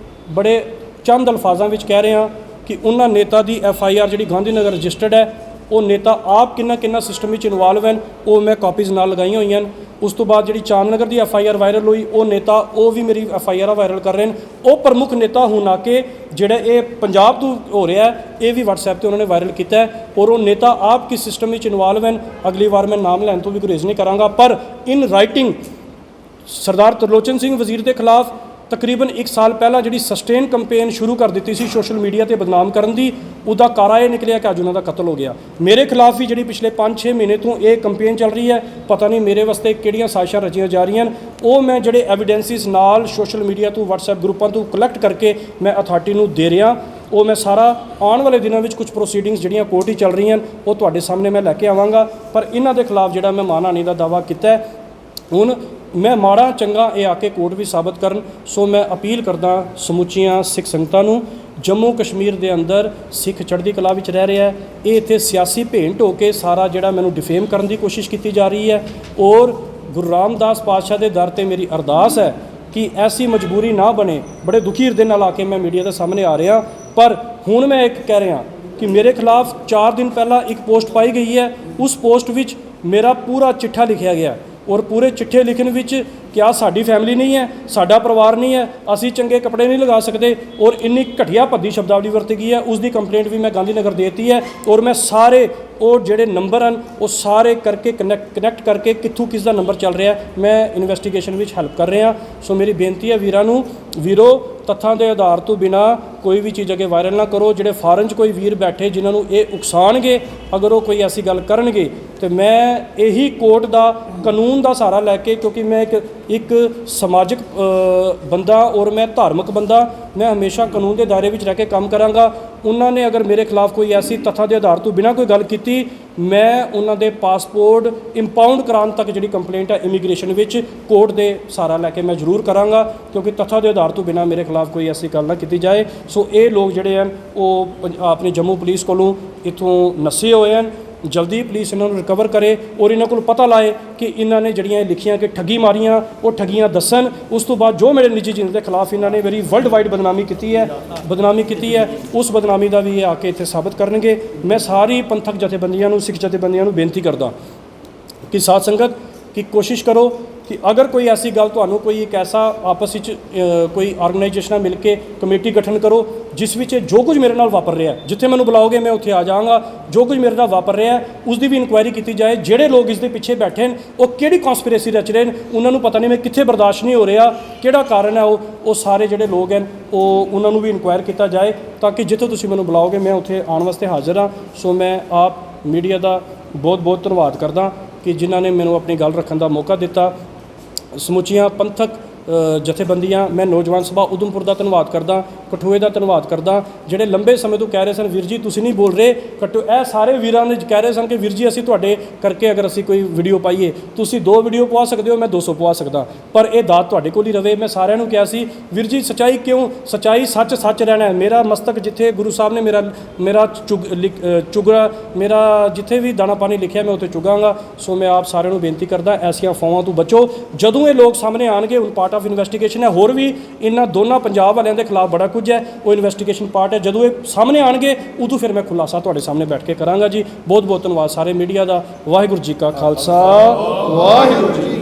ਬੜੇ ਚੰਦ ਅਲਫਾਜ਼ਾਂ ਵਿੱਚ ਕਹਿ ਰਿਹਾ ਕਿ ਉਹਨਾਂ ਨੇਤਾ ਦੀ FIR ਜਿਹੜੀ ਗਾਂਧੀ ਨਗਰ ਰਜਿਸਟਰਡ ਹੈ, ਉਹ ਨੇਤਾ ਆਪ ਕਿੰਨਾ ਸਿਸਟਮ ਵਿੱਚ ਇਨਵੋਲਵ ਹਨ, ਉਹ ਮੈਂ ਕਾਪੀਜ਼ ਨਾਲ ਲਗਾਈਆਂ ਹੋਈਆਂ ਹਨ। ਉਸ ਤੋਂ ਬਾਅਦ ਜਿਹੜੀ ਚਾਂਦਨਗਰ ਦੀ FIR ਵਾਇਰਲ ਹੋਈ, ਉਹ ਨੇਤਾ ਉਹ ਵੀ ਮੇਰੀ FIR ਵਾਇਰਲ ਕਰ ਰਹੇ ਨੇ। ਉਹ ਪ੍ਰਮੁੱਖ ਨੇਤਾ ਹੁਣ ਆ ਕੇ ਜਿਹੜਾ ਇਹ ਪੰਜਾਬ ਤੋਂ ਹੋ ਰਿਹਾ, ਇਹ ਵੀ WhatsApp 'ਤੇ ਉਹਨਾਂ ਨੇ ਵਾਇਰਲ ਕੀਤਾ ਔਰ ਉਹ ਨੇਤਾ ਆਪ ਕਿਸ ਸਿਸਟਮ ਵਿੱਚ ਇਨਵੋਲਵ ਹਨ, ਅਗਲੀ ਵਾਰ ਮੈਂ ਨਾਮ ਲੈਣ ਤੋਂ ਵੀ ਗੁਰੇਜ਼ ਨਹੀਂ ਕਰਾਂਗਾ। ਪਰ ਇਨ ਰਾਈਟਿੰਗ ਸਰਦਾਰ ਤਰਲੋਚਨ ਸਿੰਘ ਵਜ਼ੀਰ ਦੇ ਖਿਲਾਫ ਤਕਰੀਬਨ 1 ਸਾਲ ਪਹਿਲਾਂ ਜਿਹੜੀ ਸਸਟੇਨ ਕੰਪੇਨ ਸ਼ੁਰੂ ਕਰ ਦਿੱਤੀ ਸੀ ਸੋਸ਼ਲ ਮੀਡੀਆ ਤੇ ਬਦਨਾਮ ਕਰਨ ਦੀ, ਉਹਦਾ ਕਾਰਾ ਇਹ ਨਿਕਲਿਆ ਕਿ ਅੱਜ ਉਹਨਾਂ ਦਾ ਕਤਲ ਹੋ ਗਿਆ। ਮੇਰੇ ਖਿਲਾਫ ਵੀ ਜਿਹੜੀ ਪਿਛਲੇ 5-6 ਮਹੀਨੇ ਤੋਂ ਇਹ ਕੰਪੇਨ ਚੱਲ ਰਹੀ ਹੈ, ਪਤਾ ਨਹੀਂ ਮੇਰੇ ਵਾਸਤੇ ਕਿਹੜੀਆਂ ਸਾਜ਼ਿਸ਼ਾਂ ਰਚੀਆਂ ਜਾ ਰਹੀਆਂ, ਉਹ ਮੈਂ ਜਿਹੜੇ ਐਵੀਡੈਂਸਿਸ ਨਾਲ ਸੋਸ਼ਲ ਮੀਡੀਆ ਤੋਂ WhatsApp ਗਰੁੱਪਾਂ ਤੋਂ ਕਲੈਕਟ ਕਰਕੇ ਮੈਂ ਅਥਾਰਟੀ ਨੂੰ ਦੇ ਰਿਹਾ। ਉਹ ਮੈਂ ਸਾਰਾ ਆਉਣ ਵਾਲੇ ਦਿਨਾਂ ਵਿੱਚ ਕੁਝ ਪ੍ਰੋਸੀਡਿੰਗਸ ਜਿਹੜੀਆਂ ਕੋਰਟ ਹੀ ਚੱਲ ਰਹੀਆਂ ਉਹ ਤੁਹਾਡੇ ਸਾਹਮਣੇ ਮੈਂ ਲੈ ਕੇ ਆਵਾਂਗਾ। ਪਰ ਇਹਨਾਂ ਦੇ ਖਿਲਾਫ ਜਿਹੜਾ ਮੈਂ ਮਾਨਹਾਨੀ ਦਾ ਦਾਅਵਾ ਕੀਤਾ ਹੈ, ਹੁਣ ਮੈਂ ਮਾੜਾ ਚੰਗਾ ਇਹ ਆ ਕੇ ਕੋਰਟ ਵੀ ਸਾਬਤ ਕਰਨ। ਸੋ ਮੈਂ ਅਪੀਲ ਕਰਦਾ ਸਮੁੱਚੀਆਂ ਸਿੱਖ ਸੰਗਤਾਂ ਨੂੰ, ਜੰਮੂ ਕਸ਼ਮੀਰ ਦੇ ਅੰਦਰ ਸਿੱਖ ਚੜ੍ਹਦੀ ਕਲਾ ਵਿੱਚ ਰਹਿ ਰਿਹਾ ਹੈ, ਇਹ ਇੱਥੇ ਸਿਆਸੀ ਭੇਂਟ ਹੋ ਕੇ ਸਾਰਾ ਜਿਹੜਾ ਮੈਨੂੰ ਡਿਫੇਮ ਕਰਨ ਦੀ ਕੋਸ਼ਿਸ਼ ਕੀਤੀ ਜਾ ਰਹੀ ਹੈ। ਔਰ ਗੁਰੂ ਰਾਮਦਾਸ ਪਾਤਸ਼ਾਹ ਦੇ ਦਰ ਤੇ ਮੇਰੀ ਅਰਦਾਸ ਹੈ ਕਿ ਐਸੀ ਮਜਬੂਰੀ ਨਾ ਬਣੇ। ਬੜੇ ਦੁਖੀ ਹਿਰਦੇ ਨਾਲ ਆ ਕੇ ਮੈਂ ਮੀਡੀਆ ਦੇ ਸਾਹਮਣੇ ਆ ਰਿਹਾ, ਪਰ ਹੁਣ ਮੈਂ ਇੱਕ ਕਹਿ ਰਿਹਾ ਕਿ ਮੇਰੇ ਖਿਲਾਫ 4 ਦਿਨ ਪਹਿਲਾਂ ਇੱਕ ਪੋਸਟ ਪਾਈ ਗਈ ਹੈ। ਉਸ ਪੋਸਟ ਵਿੱਚ ਮੇਰਾ ਪੂਰਾ ਚਿੱਠਾ ਲਿਖਿਆ ਗਿਆ ਔਰ ਪੂਰੇ ਚਿੱਠੇ ਲਿਖਣ ਵਿੱਚ ਕਿਆ ਸਾਡੀ ਫੈਮਿਲੀ ਨਹੀਂ ਹੈ, ਸਾਡਾ ਪਰਿਵਾਰ ਨਹੀਂ ਹੈ, ਅਸੀਂ ਚੰਗੇ ਕੱਪੜੇ ਨਹੀਂ ਲਗਾ ਸਕਦੇ, ਔਰ ਇੰਨੀ ਘਟੀਆ ਭੱਦੀ ਸ਼ਬਦਾਵਲੀ ਵਰਤੀ ਗਈ ਹੈ। ਉਸ ਦੀ ਕੰਪਲੇਂਟ ਵੀ ਮੈਂ ਗਾਂਧੀ ਨਗਰ ਦੇ ਦਿੱਤੀ ਹੈ ਔਰ ਮੈਂ ਸਾਰੇ ਉਹ ਜਿਹੜੇ ਨੰਬਰ ਹਨ ਉਹ ਸਾਰੇ ਕਰਕੇ ਕਨੈਕਟ ਕਰਕੇ ਕਿੱਥੋਂ ਕਿਸ ਦਾ ਨੰਬਰ ਚੱਲ ਰਿਹਾ ਮੈਂ ਇਨਵੈਸਟੀਗੇਸ਼ਨ ਵਿੱਚ ਹੈਲਪ ਕਰ ਰਿਹਾ। ਸੋ ਮੇਰੀ ਬੇਨਤੀ ਹੈ ਵੀਰਾਂ ਨੂੰ, ਵੀਰੋ ਤੱਥਾਂ ਦੇ ਆਧਾਰ ਤੋਂ ਬਿਨਾ ਕੋਈ ਵੀ ਚੀਜ਼ ਅੱਗੇ ਵਾਇਰਲ ਨਾ ਕਰੋ। ਜਿਹੜੇ ਫਾਰਨ 'ਚ ਕੋਈ ਵੀਰ ਬੈਠੇ ਜਿਨ੍ਹਾਂ ਨੂੰ ਇਹ ਉਕਸਾਣਗੇ, ਅਗਰ ਉਹ ਕੋਈ ਐਸੀ ਗੱਲ ਕਰਨਗੇ ਤੇ ਮੈਂ ਇਹੀ ਕੋਰਟ ਦਾ ਕਾਨੂੰਨ ਦਾ ਸਹਾਰਾ ਲੈ ਕੇ, ਕਿਉਂਕਿ ਮੈਂ ਇੱਕ ਸਮਾਜਿਕ ਬੰਦਾ ਔਰ ਮੈਂ ਧਾਰਮਿਕ ਬੰਦਾ, ਮੈਂ ਹਮੇਸ਼ਾ ਕਾਨੂੰਨ ਦੇ ਦਾਇਰੇ ਵਿੱਚ ਰਹਿ ਕੇ ਕੰਮ ਕਰਾਂਗਾ। ਉਹਨਾਂ ਨੇ ਅਗਰ ਮੇਰੇ ਖਿਲਾਫ ਕੋਈ ਐਸੀ ਤੱਥਾਂ ਦੇ ਆਧਾਰ ਤੋਂ ਬਿਨਾਂ ਕੋਈ ਗੱਲ ਕੀਤੀ, ਮੈਂ ਉਹਨਾਂ ਦੇ ਪਾਸਪੋਰਟ ਇੰਪਾਊਂਡ ਕਰਾਉਣ ਤੱਕ ਜਿਹੜੀ ਕੰਪਲੇਂਟ ਹੈ ਇਮੀਗ੍ਰੇਸ਼ਨ ਵਿੱਚ ਕੋਰਟ ਦੇ ਸਹਾਰਾ ਲੈ ਕੇ ਮੈਂ ਜ਼ਰੂਰ ਕਰਾਂਗਾ, ਕਿਉਂਕਿ ਤੱਥਾਂ ਦੇ ਆਧਾਰ ਤੋਂ ਬਿਨਾਂ ਮੇਰੇ ਖਿਲਾਫ ਕੋਈ ਐਸੀ ਗੱਲ ਨਾ ਕੀਤੀ ਜਾਏ। ਸੋ ਇਹ ਲੋਕ ਜਿਹੜੇ ਹਨ ਉਹ ਆਪਣੀ ਜੰਮੂ ਪੁਲਿਸ ਕੋਲੋਂ ਇੱਥੋਂ ਨੱਸੇ ਹੋਏ ਹਨ। ਜਲਦੀ ਪੁਲਿਸ ਇਹਨਾਂ ਨੂੰ ਰਿਕਵਰ ਕਰੇ ਔਰ ਇਹਨਾਂ ਕੋਲ ਪਤਾ ਲਾਏ ਕਿ ਇਹਨਾਂ ਨੇ ਜਿਹੜੀਆਂ ਲਿਖੀਆਂ ਕਿ ਠੱਗੀ ਮਾਰੀਆਂ ਉਹ ਠੱਗੀਆਂ ਦੱਸਣ। ਉਸ ਤੋਂ ਬਾਅਦ ਜੋ ਮੇਰੇ ਨਿੱਜੀ ਜੀਵਨ ਦੇ ਖਿਲਾਫ ਇਹਨਾਂ ਨੇ ਮੇਰੀ ਵਰਲਡ ਵਾਈਡ ਬਦਨਾਮੀ ਕੀਤੀ ਹੈ ਉਸ ਬਦਨਾਮੀ ਦਾ ਵੀ ਇਹ ਆ ਕੇ ਇੱਥੇ ਸਾਬਤ ਕਰਨਗੇ। ਮੈਂ ਸਾਰੀ ਪੰਥਕ ਜਥੇਬੰਦੀਆਂ ਨੂੰ, ਸਿੱਖ ਜਥੇਬੰਦੀਆਂ ਨੂੰ ਬੇਨਤੀ ਕਰਦਾ ਕਿ ਸਾਧ ਸੰਗਤ ਕਿ ਕੋਸ਼ਿਸ਼ ਕਰੋ ਕਿ ਅਗਰ ਕੋਈ ਐਸੀ ਗੱਲ ਤੁਹਾਨੂੰ ਕੋਈ ਇੱਕ ਐਸਾ ਆਪਸ ਵਿੱਚ ਕੋਈ ਆਰਗੇਨਾਈਜੇਸ਼ਨਾਂ ਮਿਲ ਕੇ ਕਮੇਟੀ ਗਠਨ ਕਰੋ ਜਿਸ ਵਿੱਚ ਜੋ ਕੁਝ ਮੇਰੇ ਨਾਲ ਵਾਪਰ ਰਿਹਾ, ਜਿੱਥੇ ਮੈਨੂੰ ਬੁਲਾਓਗੇ ਮੈਂ ਉੱਥੇ ਆ ਜਾਵਾਂਗਾ। ਜੋ ਕੁਝ ਮੇਰੇ ਨਾਲ ਵਾਪਰ ਰਿਹਾ ਉਸ ਦੀ ਵੀ ਇਨਕੁਆਇਰੀ ਕੀਤੀ ਜਾਏ। ਜਿਹੜੇ ਲੋਕ ਇਸ ਦੇ ਪਿੱਛੇ ਬੈਠੇ ਨੇ ਉਹ ਕਿਹੜੀ ਕਨਸਪੀਰੇਸੀ ਰਚ ਰਹੇ ਨੇ, ਉਹਨਾਂ ਨੂੰ ਪਤਾ ਨਹੀਂ ਮੈਂ ਕਿੱਥੇ ਬਰਦਾਸ਼ਤ ਨਹੀਂ ਹੋ ਰਿਹਾ, ਕਿਹੜਾ ਕਾਰਨ ਹੈ ਉਹ ਸਾਰੇ ਜਿਹੜੇ ਲੋਕ ਹਨ ਉਹਨਾਂ ਨੂੰ ਵੀ ਇਨਕੁਆਇਰ ਕੀਤਾ ਜਾਏ ਤਾਂ ਕਿ ਜਿੱਥੇ ਤੁਸੀਂ ਮੈਨੂੰ ਬੁਲਾਓਗੇ ਮੈਂ ਉੱਥੇ ਆਉਣ ਵਾਸਤੇ ਹਾਜ਼ਰ ਹਾਂ। ਸੋ ਮੈਂ ਆਪ ਮੀਡੀਆ ਦਾ ਬਹੁਤ ਬਹੁਤ ਧੰਨਵਾਦ ਕਰਦਾ ਕਿ ਜਿਨ੍ਹਾਂ ਨੇ ਮੈਨੂੰ ਆਪਣੀ ਗੱਲ ਰੱਖਣ ਦਾ ਮੌਕਾ ਦਿੱਤਾ। ਸਮੁੱਚੀਆਂ ਪੰਥਕ ਜਥੇਬੰਦੀਆਂ, ਮੈਂ ਨੌਜਵਾਨ ਸਭਾ ਉਧਮਪੁਰ ਦਾ ਧੰਨਵਾਦ ਕਰਦਾ, ਕਠੂਏ ਦਾ ਧੰਨਵਾਦ ਕਰਦਾ, ਜਿਹੜੇ ਲੰਬੇ ਸਮੇਂ ਤੋਂ ਕਹਿ ਰਹੇ ਸਨ ਵੀਰ ਜੀ ਤੁਸੀਂ ਨਹੀਂ ਬੋਲ ਰਹੇ। ਇਹ ਸਾਰੇ ਵੀਰਾਂ ਨੇ ਕਹਿ ਰਹੇ ਸਨ ਕਿ ਵੀਰ ਜੀ ਅਸੀਂ ਤੁਹਾਡੇ ਕਰਕੇ ਅਗਰ ਅਸੀਂ ਕੋਈ ਵੀਡੀਓ ਪਾਈਏ, ਤੁਸੀਂ 2 ਵੀਡੀਓ ਪਵਾ ਸਕਦੇ ਹੋ, ਮੈਂ 200 ਪਵਾ ਸਕਦਾ, ਪਰ ਇਹ ਦਾਤ ਤੁਹਾਡੇ ਕੋਲ ਹੀ ਰਵੇ। ਮੈਂ ਸਾਰਿਆਂ ਨੂੰ ਕਿਹਾ ਸੀ ਵੀਰ ਜੀ ਸੱਚਾਈ ਕਿਉਂ, ਸੱਚਾਈ ਸੱਚ ਰਹਿਣਾ ਹੈ। ਮੇਰਾ ਮਸਤਕ ਜਿੱਥੇ ਗੁਰੂ ਸਾਹਿਬ ਨੇ ਮੇਰਾ ਚੁਗਰਾ ਮੇਰਾ ਜਿੱਥੇ ਵੀ ਦਾਣਾ ਪਾਣੀ ਲਿਖਿਆ ਮੈਂ ਉੱਥੇ ਚੁਗਾਂਗਾ। ਸੋ ਮੈਂ ਆਪ ਸਾਰਿਆਂ ਨੂੰ ਬੇਨਤੀ ਕਰਦਾ ਐਸੀਆਂ ਅਫਵਾਹਾਂ ਤੋਂ ਬਚੋ। ਜਦੋਂ ਇਹ ਲੋਕ ਸਾਹਮਣੇ ਆਣਗੇ ਹੁਣ ਪਾਰਟ ਆਫ ਇਨਵੈਸਟੀਗੇਸ਼ਨ ਹੈ, ਹੋਰ ਵੀ ਇਹਨਾਂ ਦੋਨਾਂ ਪੰਜਾਬ ਵਾਲਿਆਂ ਦੇ ਖਿਲਾਫ ਬੜਾ ਕੁਝ ਹੈ, ਉਹ ਇਨਵੈਸਟੀਗੇਸ਼ਨ ਪਾਰਟ ਹੈ। ਜਦੋਂ ਇਹ ਸਾਹਮਣੇ ਆਣਗੇ ਉਦੋਂ ਫਿਰ ਮੈਂ ਖੁਲਾਸਾ ਤੁਹਾਡੇ ਸਾਹਮਣੇ ਬੈਠ ਕੇ ਕਰਾਂਗਾ ਜੀ। ਬਹੁਤ ਬਹੁਤ ਧੰਨਵਾਦ ਸਾਰੇ ਮੀਡੀਆ ਦਾ। ਵਾਹਿਗੁਰੂ ਜੀ ਕਾ ਖਾਲਸਾ, ਵਾਹਿਗੁਰੂ ਜੀ